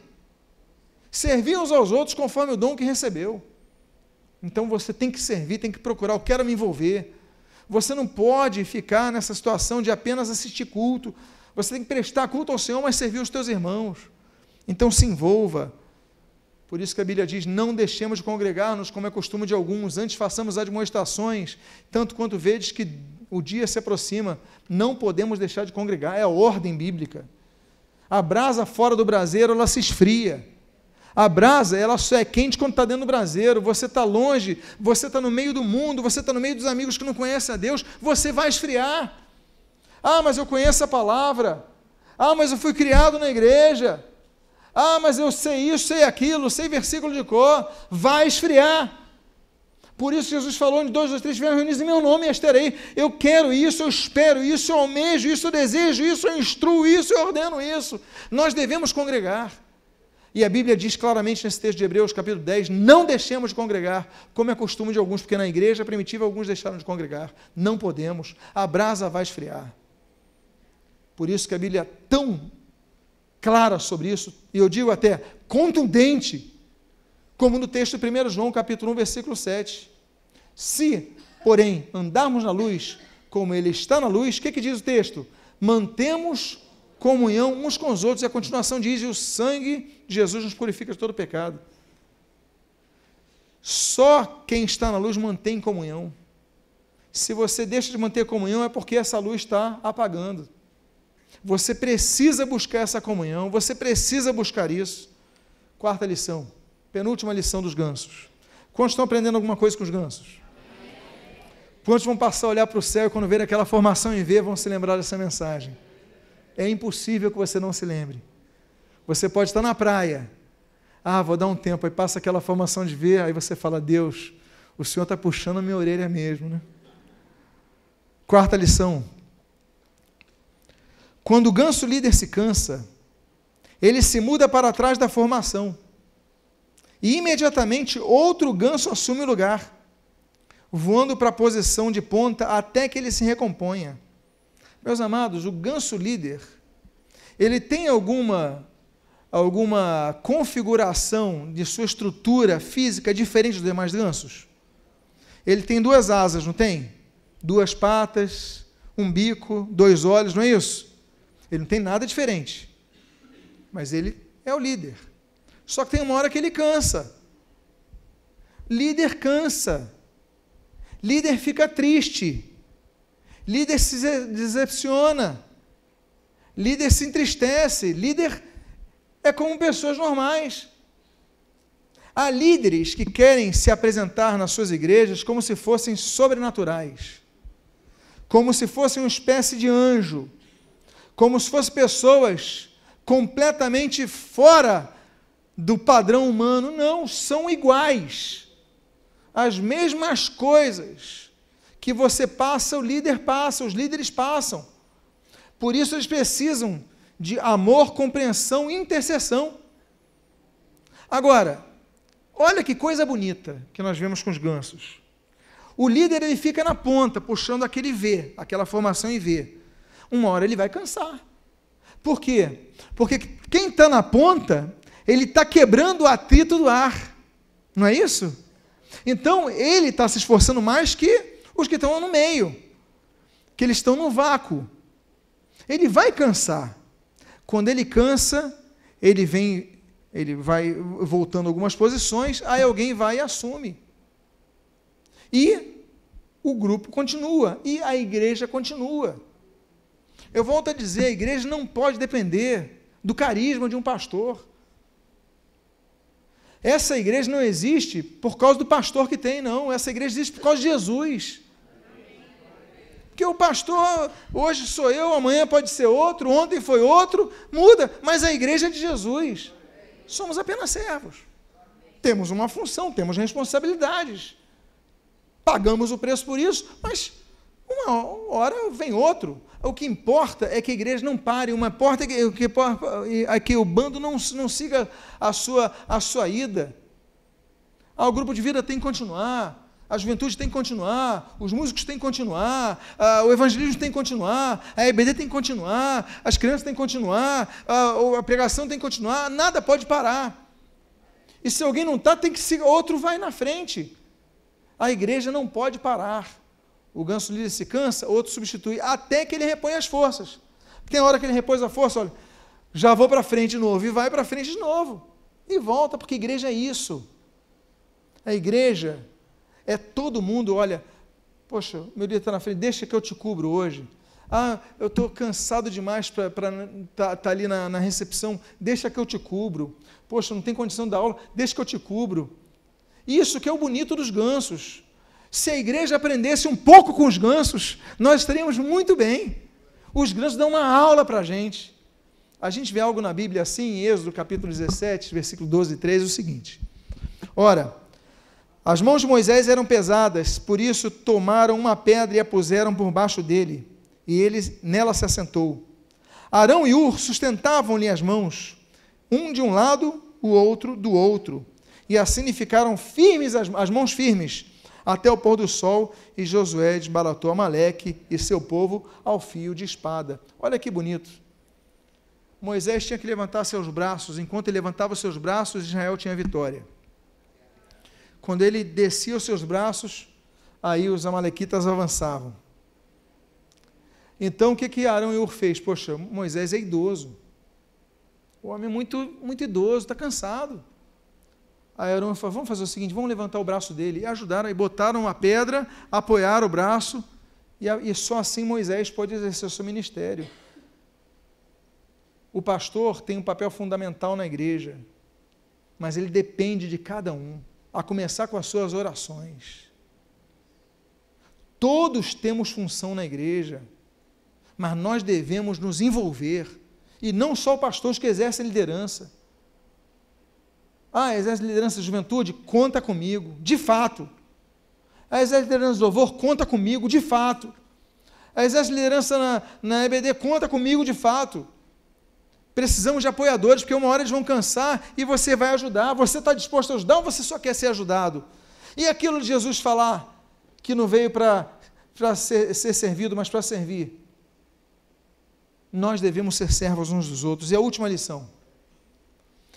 Servir uns aos outros conforme o dom que recebeu. Então você tem que servir, tem que procurar, eu quero me envolver. Você não pode ficar nessa situação de apenas assistir culto. Você tem que prestar culto ao Senhor, mas servir os teus irmãos. Então se envolva. Por isso que a Bíblia diz, não deixemos de congregar-nos como é costume de alguns, antes façamos admoestações, tanto quanto vedes que o dia se aproxima, não podemos deixar de congregar, é a ordem bíblica. A brasa fora do braseiro, ela se esfria. A brasa, ela só é quente quando está dentro do braseiro, você está longe, você está no meio do mundo, você está no meio dos amigos que não conhecem a Deus, você vai esfriar. Ah, mas eu conheço a palavra. Ah, mas eu fui criado na igreja. Ah, mas eu sei isso, sei aquilo, sei versículo de cor. Vai esfriar. Por isso Jesus falou, onde 2 ou 3 estiverem reunidos em meu nome, estarei. Eu quero isso, eu espero isso, eu almejo isso, eu desejo isso, eu instruo isso, eu ordeno isso. Nós devemos congregar. E a Bíblia diz claramente nesse texto de Hebreus, capítulo 10, não deixemos de congregar, como é costume de alguns, porque na igreja primitiva alguns deixaram de congregar. Não podemos, a brasa vai esfriar. Por isso que a Bíblia é tão clara sobre isso, e eu digo até contundente, como no texto de 1 João, capítulo 1, versículo 7. Se, porém, andarmos na luz, como ele está na luz, o que diz o texto? Mantemos comunhão uns com os outros, e a continuação diz, e o sangue de Jesus nos purifica de todo pecado. Só quem está na luz mantém comunhão. Se você deixa de manter comunhão, é porque essa luz está apagando. Você precisa buscar essa comunhão, você precisa buscar isso. Quarta lição, penúltima lição dos gansos. Quantos estão aprendendo alguma coisa com os gansos? Quantos vão passar a olhar para o céu e quando ver aquela formação em V, vão se lembrar dessa mensagem? É impossível que você não se lembre. Você pode estar na praia, vou dar um tempo, aí passa aquela formação de V, aí você fala, Deus, o Senhor está puxando a minha orelha mesmo, né? Quarta lição, Quando o ganso líder se cansa, ele se muda para trás da formação. E imediatamente outro ganso assume o lugar, voando para a posição de ponta até que ele se recomponha. Meus amados, o ganso líder, ele tem alguma configuração de sua estrutura física diferente dos demais gansos? Ele tem 2 asas, não tem? 2 patas, um bico, 2 olhos, não é isso? Ele não tem nada diferente. Mas ele é o líder. Só que tem uma hora que ele cansa. Líder cansa. Líder fica triste. Líder se decepciona. Líder se entristece. Líder é como pessoas normais. Há líderes que querem se apresentar nas suas igrejas como se fossem sobrenaturais, como se fossem uma espécie de anjo, como se fossem pessoas completamente fora do padrão humano. Não, são iguais. As mesmas coisas que você passa, o líder passa, os líderes passam. Por isso eles precisam de amor, compreensão e intercessão. Agora, olha que coisa bonita que nós vemos com os gansos. O líder, ele fica na ponta, puxando aquele V, aquela formação em V. Uma hora ele vai cansar. Por quê? Porque quem está na ponta, ele está quebrando o atrito do ar. Não é isso? Então, ele está se esforçando mais que os que estão no meio, que eles estão no vácuo. Ele vai cansar. Quando ele cansa, ele vai voltando algumas posições, aí alguém vai e assume. E o grupo continua, e a igreja continua. Eu volto a dizer, a igreja não pode depender do carisma de um pastor. Essa igreja não existe por causa do pastor que tem, não. Essa igreja existe por causa de Jesus. Porque o pastor, hoje sou eu, amanhã pode ser outro, ontem foi outro, muda, mas a igreja é de Jesus. Somos apenas servos. Temos uma função, temos responsabilidades. Pagamos o preço por isso, mas uma hora vem outro. O que importa é que a igreja não pare, é que o bando não siga a sua ida. O grupo de vida tem que continuar, a juventude tem que continuar, os músicos têm que continuar, o evangelismo tem que continuar, a EBD tem que continuar, as crianças têm que continuar, a pregação tem que continuar, nada pode parar. E se alguém não está, tem que seguir, outro vai na frente. A igreja não pode parar. O ganso líder se cansa, outro substitui, até que ele repõe as forças. Tem hora que ele repôs a força, olha, já vou para frente de novo, e vai para frente de novo. E volta, porque a igreja é isso. A igreja é todo mundo, olha, poxa, meu líder está na frente, deixa que eu te cubro hoje. Eu estou cansado demais para estar ali na recepção, deixa que eu te cubro. Poxa, não tem condição de dar aula, deixa que eu te cubro. Isso que é o bonito dos gansos. Se a igreja aprendesse um pouco com os gansos, nós estaríamos muito bem. Os gansos dão uma aula para a gente. A gente vê algo na Bíblia assim, em Êxodo capítulo 17, versículo 12 e 13, o seguinte. Ora, as mãos de Moisés eram pesadas, por isso tomaram uma pedra e a puseram por baixo dele, e ele nela se assentou. Arão e Hur sustentavam-lhe as mãos, um de um lado, o outro do outro, e assim ficaram firmes, as mãos firmes, até o pôr do sol, e Josué desbaratou Amaleque e seu povo ao fio de espada. Olha que bonito. Moisés tinha que levantar seus braços, enquanto ele levantava seus braços, Israel tinha vitória. Quando ele descia os seus braços, aí os amalequitas avançavam. Então, o que Arão e Hur fez? Poxa, Moisés é idoso. O homem é muito idoso, está cansado. Aí Arão falou, vamos fazer o seguinte, vamos levantar o braço dele. E ajudaram, e botaram uma pedra, apoiaram o braço, e só assim Moisés pode exercer o seu ministério. O pastor tem um papel fundamental na igreja, mas ele depende de cada um, a começar com as suas orações. Todos temos função na igreja, mas nós devemos nos envolver, e não só pastores que exercem liderança. Exerce liderança de juventude? Conta comigo, de fato. Exerce liderança de louvor? Conta comigo, de fato. A liderança na EBD conta comigo de fato. Precisamos de apoiadores, porque uma hora eles vão cansar e você vai ajudar. Você está disposto a ajudar ou você só quer ser ajudado? E aquilo de Jesus falar que não veio para ser servido, mas para servir. Nós devemos ser servos uns dos outros. E a última lição.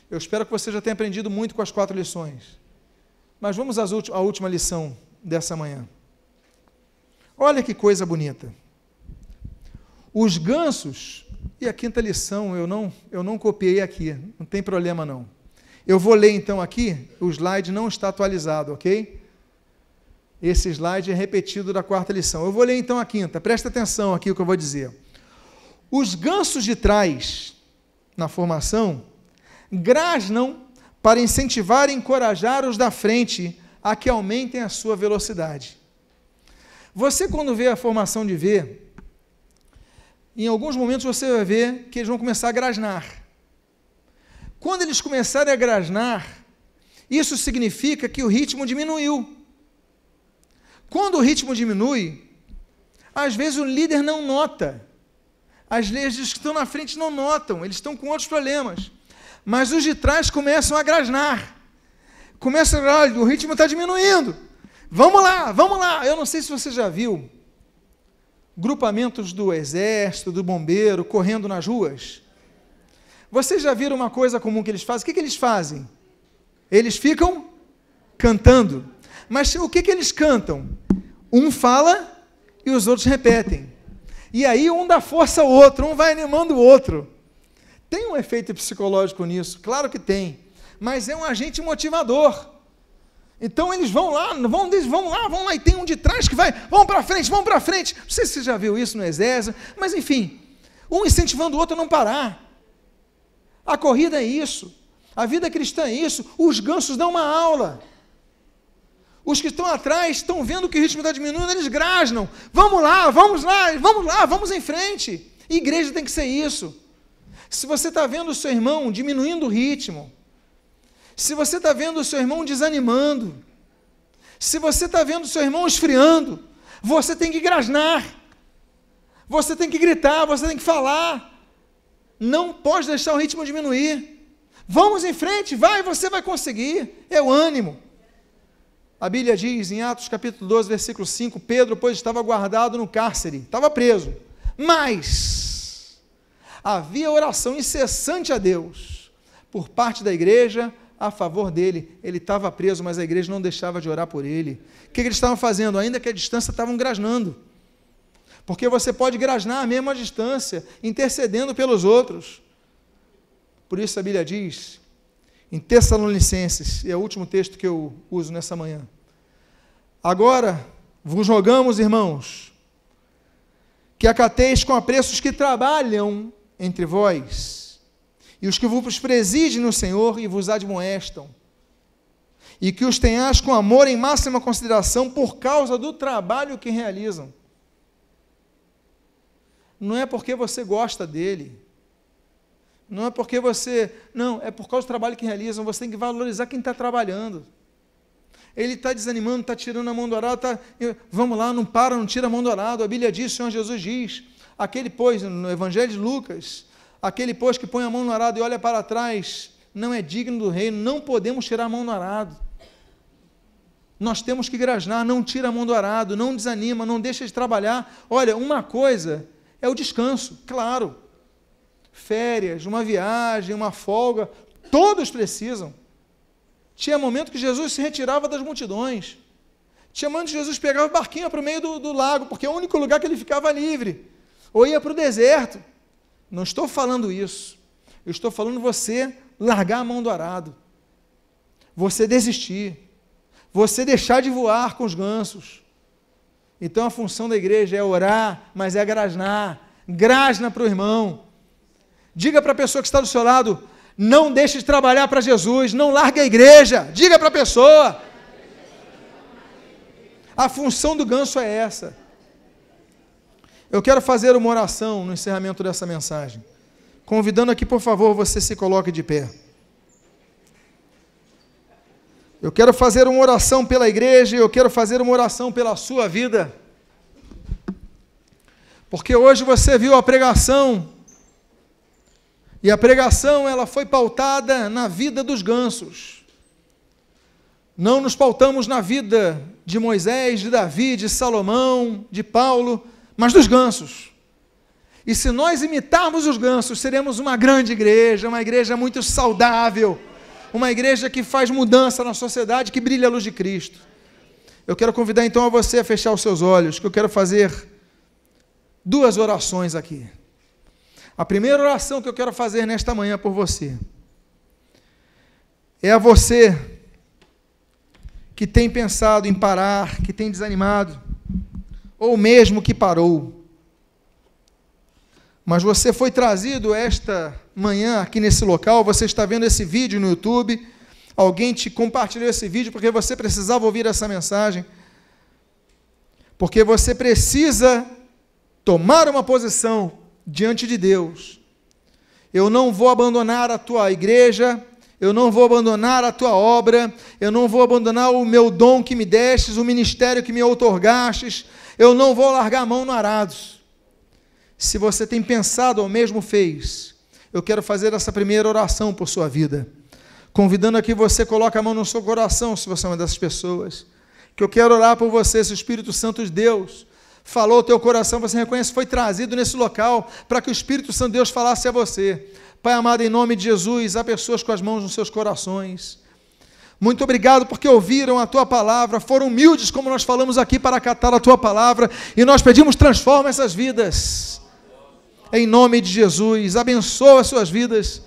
Eu espero que você já tenha aprendido muito com as 4 lições. Mas vamos à última lição dessa manhã. Olha que coisa bonita. Os gansos, e a 5ª lição eu não copiei aqui, não tem problema não. Eu vou ler então aqui, o slide não está atualizado, ok? Esse slide é repetido da 4ª lição. Eu vou ler então a 5ª, presta atenção aqui o que eu vou dizer. Os gansos de trás, na formação, grasnam para incentivar e encorajar os da frente a que aumentem a sua velocidade. Você, quando vê a formação de V, em alguns momentos você vai ver que eles vão começar a grasnar. Quando eles começarem a grasnar, isso significa que o ritmo diminuiu. Quando o ritmo diminui, às vezes o líder não nota. As leis que estão na frente não notam, eles estão com outros problemas. Mas os de trás começam a grasnar. O ritmo está diminuindo. Vamos lá. Eu não sei se você já viu grupamentos do exército, do bombeiro, correndo nas ruas. Vocês já viram uma coisa comum que eles fazem? O que eles fazem? Eles ficam cantando. Mas o que eles cantam? Um fala e os outros repetem. E aí um dá força ao outro, um vai animando o outro. Tem um efeito psicológico nisso? Claro que tem. Mas é um agente motivador. Então eles vão lá, e tem um de trás que vai, vamos para frente. Não sei se você já viu isso no exército, mas enfim, um incentivando o outro a não parar. A corrida é isso, a vida cristã é isso, os gansos dão uma aula. Os que estão atrás estão vendo que o ritmo está diminuindo, eles grasnam. Vamos em frente. Igreja tem que ser isso. Se você está vendo o seu irmão diminuindo o ritmo, se você está vendo o seu irmão desanimando, se você está vendo o seu irmão esfriando, você tem que grasnar, você tem que gritar, você tem que falar, não pode deixar o ritmo diminuir, vamos em frente, você vai conseguir, é o ânimo. A Bíblia diz em Atos capítulo 12, versículo 5, Pedro, pois estava guardado no cárcere, estava preso, mas havia oração incessante a Deus, por parte da igreja, a favor dele. Ele estava preso, mas a igreja não deixava de orar por ele. O que eles estavam fazendo? Ainda que a distância, estavam grasnando. Porque você pode grasnar mesmo à distância, intercedendo pelos outros. Por isso a Bíblia diz, em Tessalonicenses, é o último texto que eu uso nessa manhã. Agora, vos rogamos, irmãos, que acateis com apreço os que trabalham entre vós, e os que vos presidem no Senhor e vos admoestam, e que os tenhais com amor em máxima consideração por causa do trabalho que realizam. Não é porque você gosta dele, não é porque não, é por causa do trabalho que realizam, você tem que valorizar quem está trabalhando. Ele está desanimando, está tirando a mão do arado, vamos lá, não para, não tira a mão do arado. A Bíblia diz, o Senhor Jesus diz, aquele, pois, no Evangelho de Lucas, aquele, pois, que põe a mão no arado e olha para trás, não é digno do reino, não podemos tirar a mão do arado. Nós temos que grasnar, não tira a mão do arado, não desanima, não deixa de trabalhar. Olha, uma coisa é o descanso, claro. Férias, uma viagem, uma folga, todos precisam. Tinha momento que Jesus se retirava das multidões. Tinha momento que Jesus pegava o barquinho para o meio do lago, porque é o único lugar que ele ficava livre. Ou ia para o deserto. Não estou falando isso. Eu estou falando você largar a mão do arado. Você desistir. Você deixar de voar com os gansos. Então a função da igreja é orar, mas é grasnar. Grasna para o irmão. Diga para a pessoa que está do seu lado, não deixe de trabalhar para Jesus, não largue a igreja. Diga para a pessoa. A função do ganso é essa. Eu quero fazer uma oração no encerramento dessa mensagem. Convidando aqui, por favor, você se coloque de pé. Eu quero fazer uma oração pela igreja, eu quero fazer uma oração pela sua vida. Porque hoje você viu a pregação, e a pregação ela foi pautada na vida dos gansos. Não nos pautamos na vida de Moisés, de Davi, de Salomão, de Paulo, mas dos gansos. E se nós imitarmos os gansos, seremos uma grande igreja, uma igreja muito saudável, uma igreja que faz mudança na sociedade, que brilha a luz de Cristo. Eu quero convidar então a você a fechar os seus olhos, que eu quero fazer 2 orações aqui. A primeira oração que eu quero fazer nesta manhã por você é a você que tem pensado em parar, que tem desanimado, ou mesmo que parou. Mas você foi trazido esta manhã aqui nesse local, você está vendo esse vídeo no YouTube, alguém te compartilhou esse vídeo porque você precisava ouvir essa mensagem, porque você precisa tomar uma posição diante de Deus. Eu não vou abandonar a tua igreja, eu não vou abandonar a tua obra, eu não vou abandonar o meu dom que me destes, o ministério que me outorgastes, eu não vou largar a mão no arado. Se você tem pensado ou mesmo fez, eu quero fazer essa primeira oração por sua vida, convidando a que você coloque a mão no seu coração, se você é uma dessas pessoas, que eu quero orar por você, se o Espírito Santo de Deus falou ao teu coração, você reconhece, foi trazido nesse local, para que o Espírito Santo de Deus falasse a você. Pai amado, em nome de Jesus, há pessoas com as mãos nos seus corações. Muito obrigado porque ouviram a tua palavra, foram humildes, como nós falamos aqui, para acatar a tua palavra, e nós pedimos, transforma essas vidas. Em nome de Jesus, abençoa as suas vidas,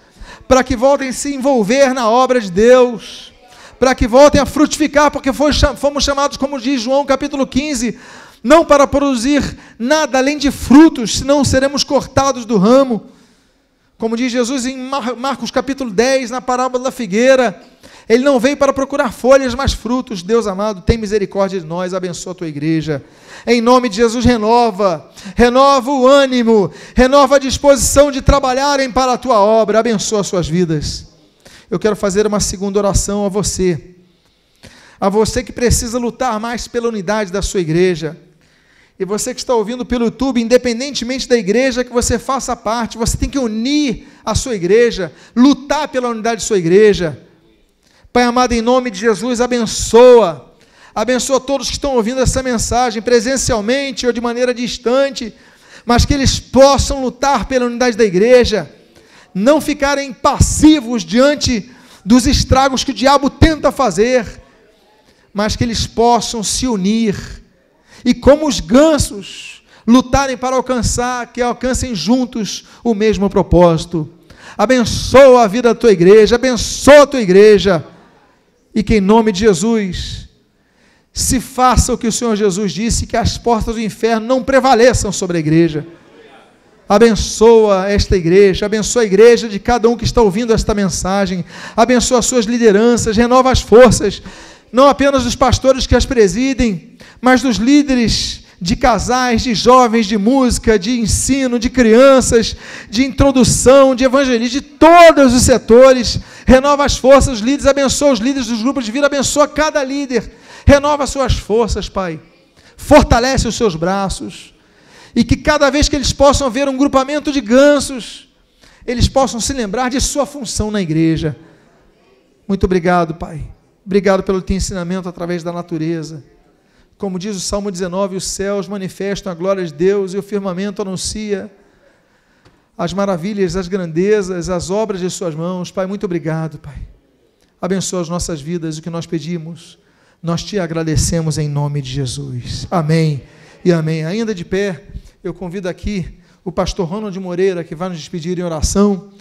para que voltem a se envolver na obra de Deus, para que voltem a frutificar, porque fomos chamados, como diz João capítulo 15, não para produzir nada além de frutos, senão seremos cortados do ramo. Como diz Jesus em Marcos capítulo 10, na parábola da figueira, ele não veio para procurar folhas, mas frutos. Deus amado, tem misericórdia de nós, abençoa a tua igreja. Em nome de Jesus, renova o ânimo, renova a disposição de trabalharem para a tua obra, abençoa as suas vidas. Eu quero fazer uma segunda oração a você que precisa lutar mais pela unidade da sua igreja. E você que está ouvindo pelo YouTube, independentemente da igreja que você faça parte, você tem que unir a sua igreja, lutar pela unidade de sua igreja. Pai amado, em nome de Jesus, abençoa todos que estão ouvindo essa mensagem, presencialmente ou de maneira distante, mas que eles possam lutar pela unidade da igreja, não ficarem passivos diante dos estragos que o diabo tenta fazer, mas que eles possam se unir, e como os gansos, lutarem para alcançar, que alcancem juntos o mesmo propósito. Abençoa a vida da tua igreja, abençoa a tua igreja, e que em nome de Jesus, se faça o que o Senhor Jesus disse, que as portas do inferno não prevaleçam sobre a igreja. Abençoa esta igreja, abençoa a igreja de cada um que está ouvindo esta mensagem, abençoa as suas lideranças, renova as forças, não apenas dos pastores que as presidem, mas dos líderes de casais, de jovens, de música, de ensino, de crianças, de introdução, de evangelismo, de todos os setores. Renova as forças, os líderes, abençoa os líderes dos grupos de vida, abençoa cada líder, renova as suas forças, Pai, fortalece os seus braços, e que cada vez que eles possam ver um grupamento de gansos, eles possam se lembrar de sua função na igreja. Muito obrigado, Pai. Obrigado pelo teu ensinamento através da natureza. Como diz o Salmo 19, os céus manifestam a glória de Deus e o firmamento anuncia as maravilhas, as grandezas, as obras de suas mãos. Pai, muito obrigado, Pai. Abençoa as nossas vidas, o que nós pedimos, nós te agradecemos em nome de Jesus. Amém e amém. Ainda de pé, eu convido aqui o pastor Ronald Moreira, que vai nos despedir em oração.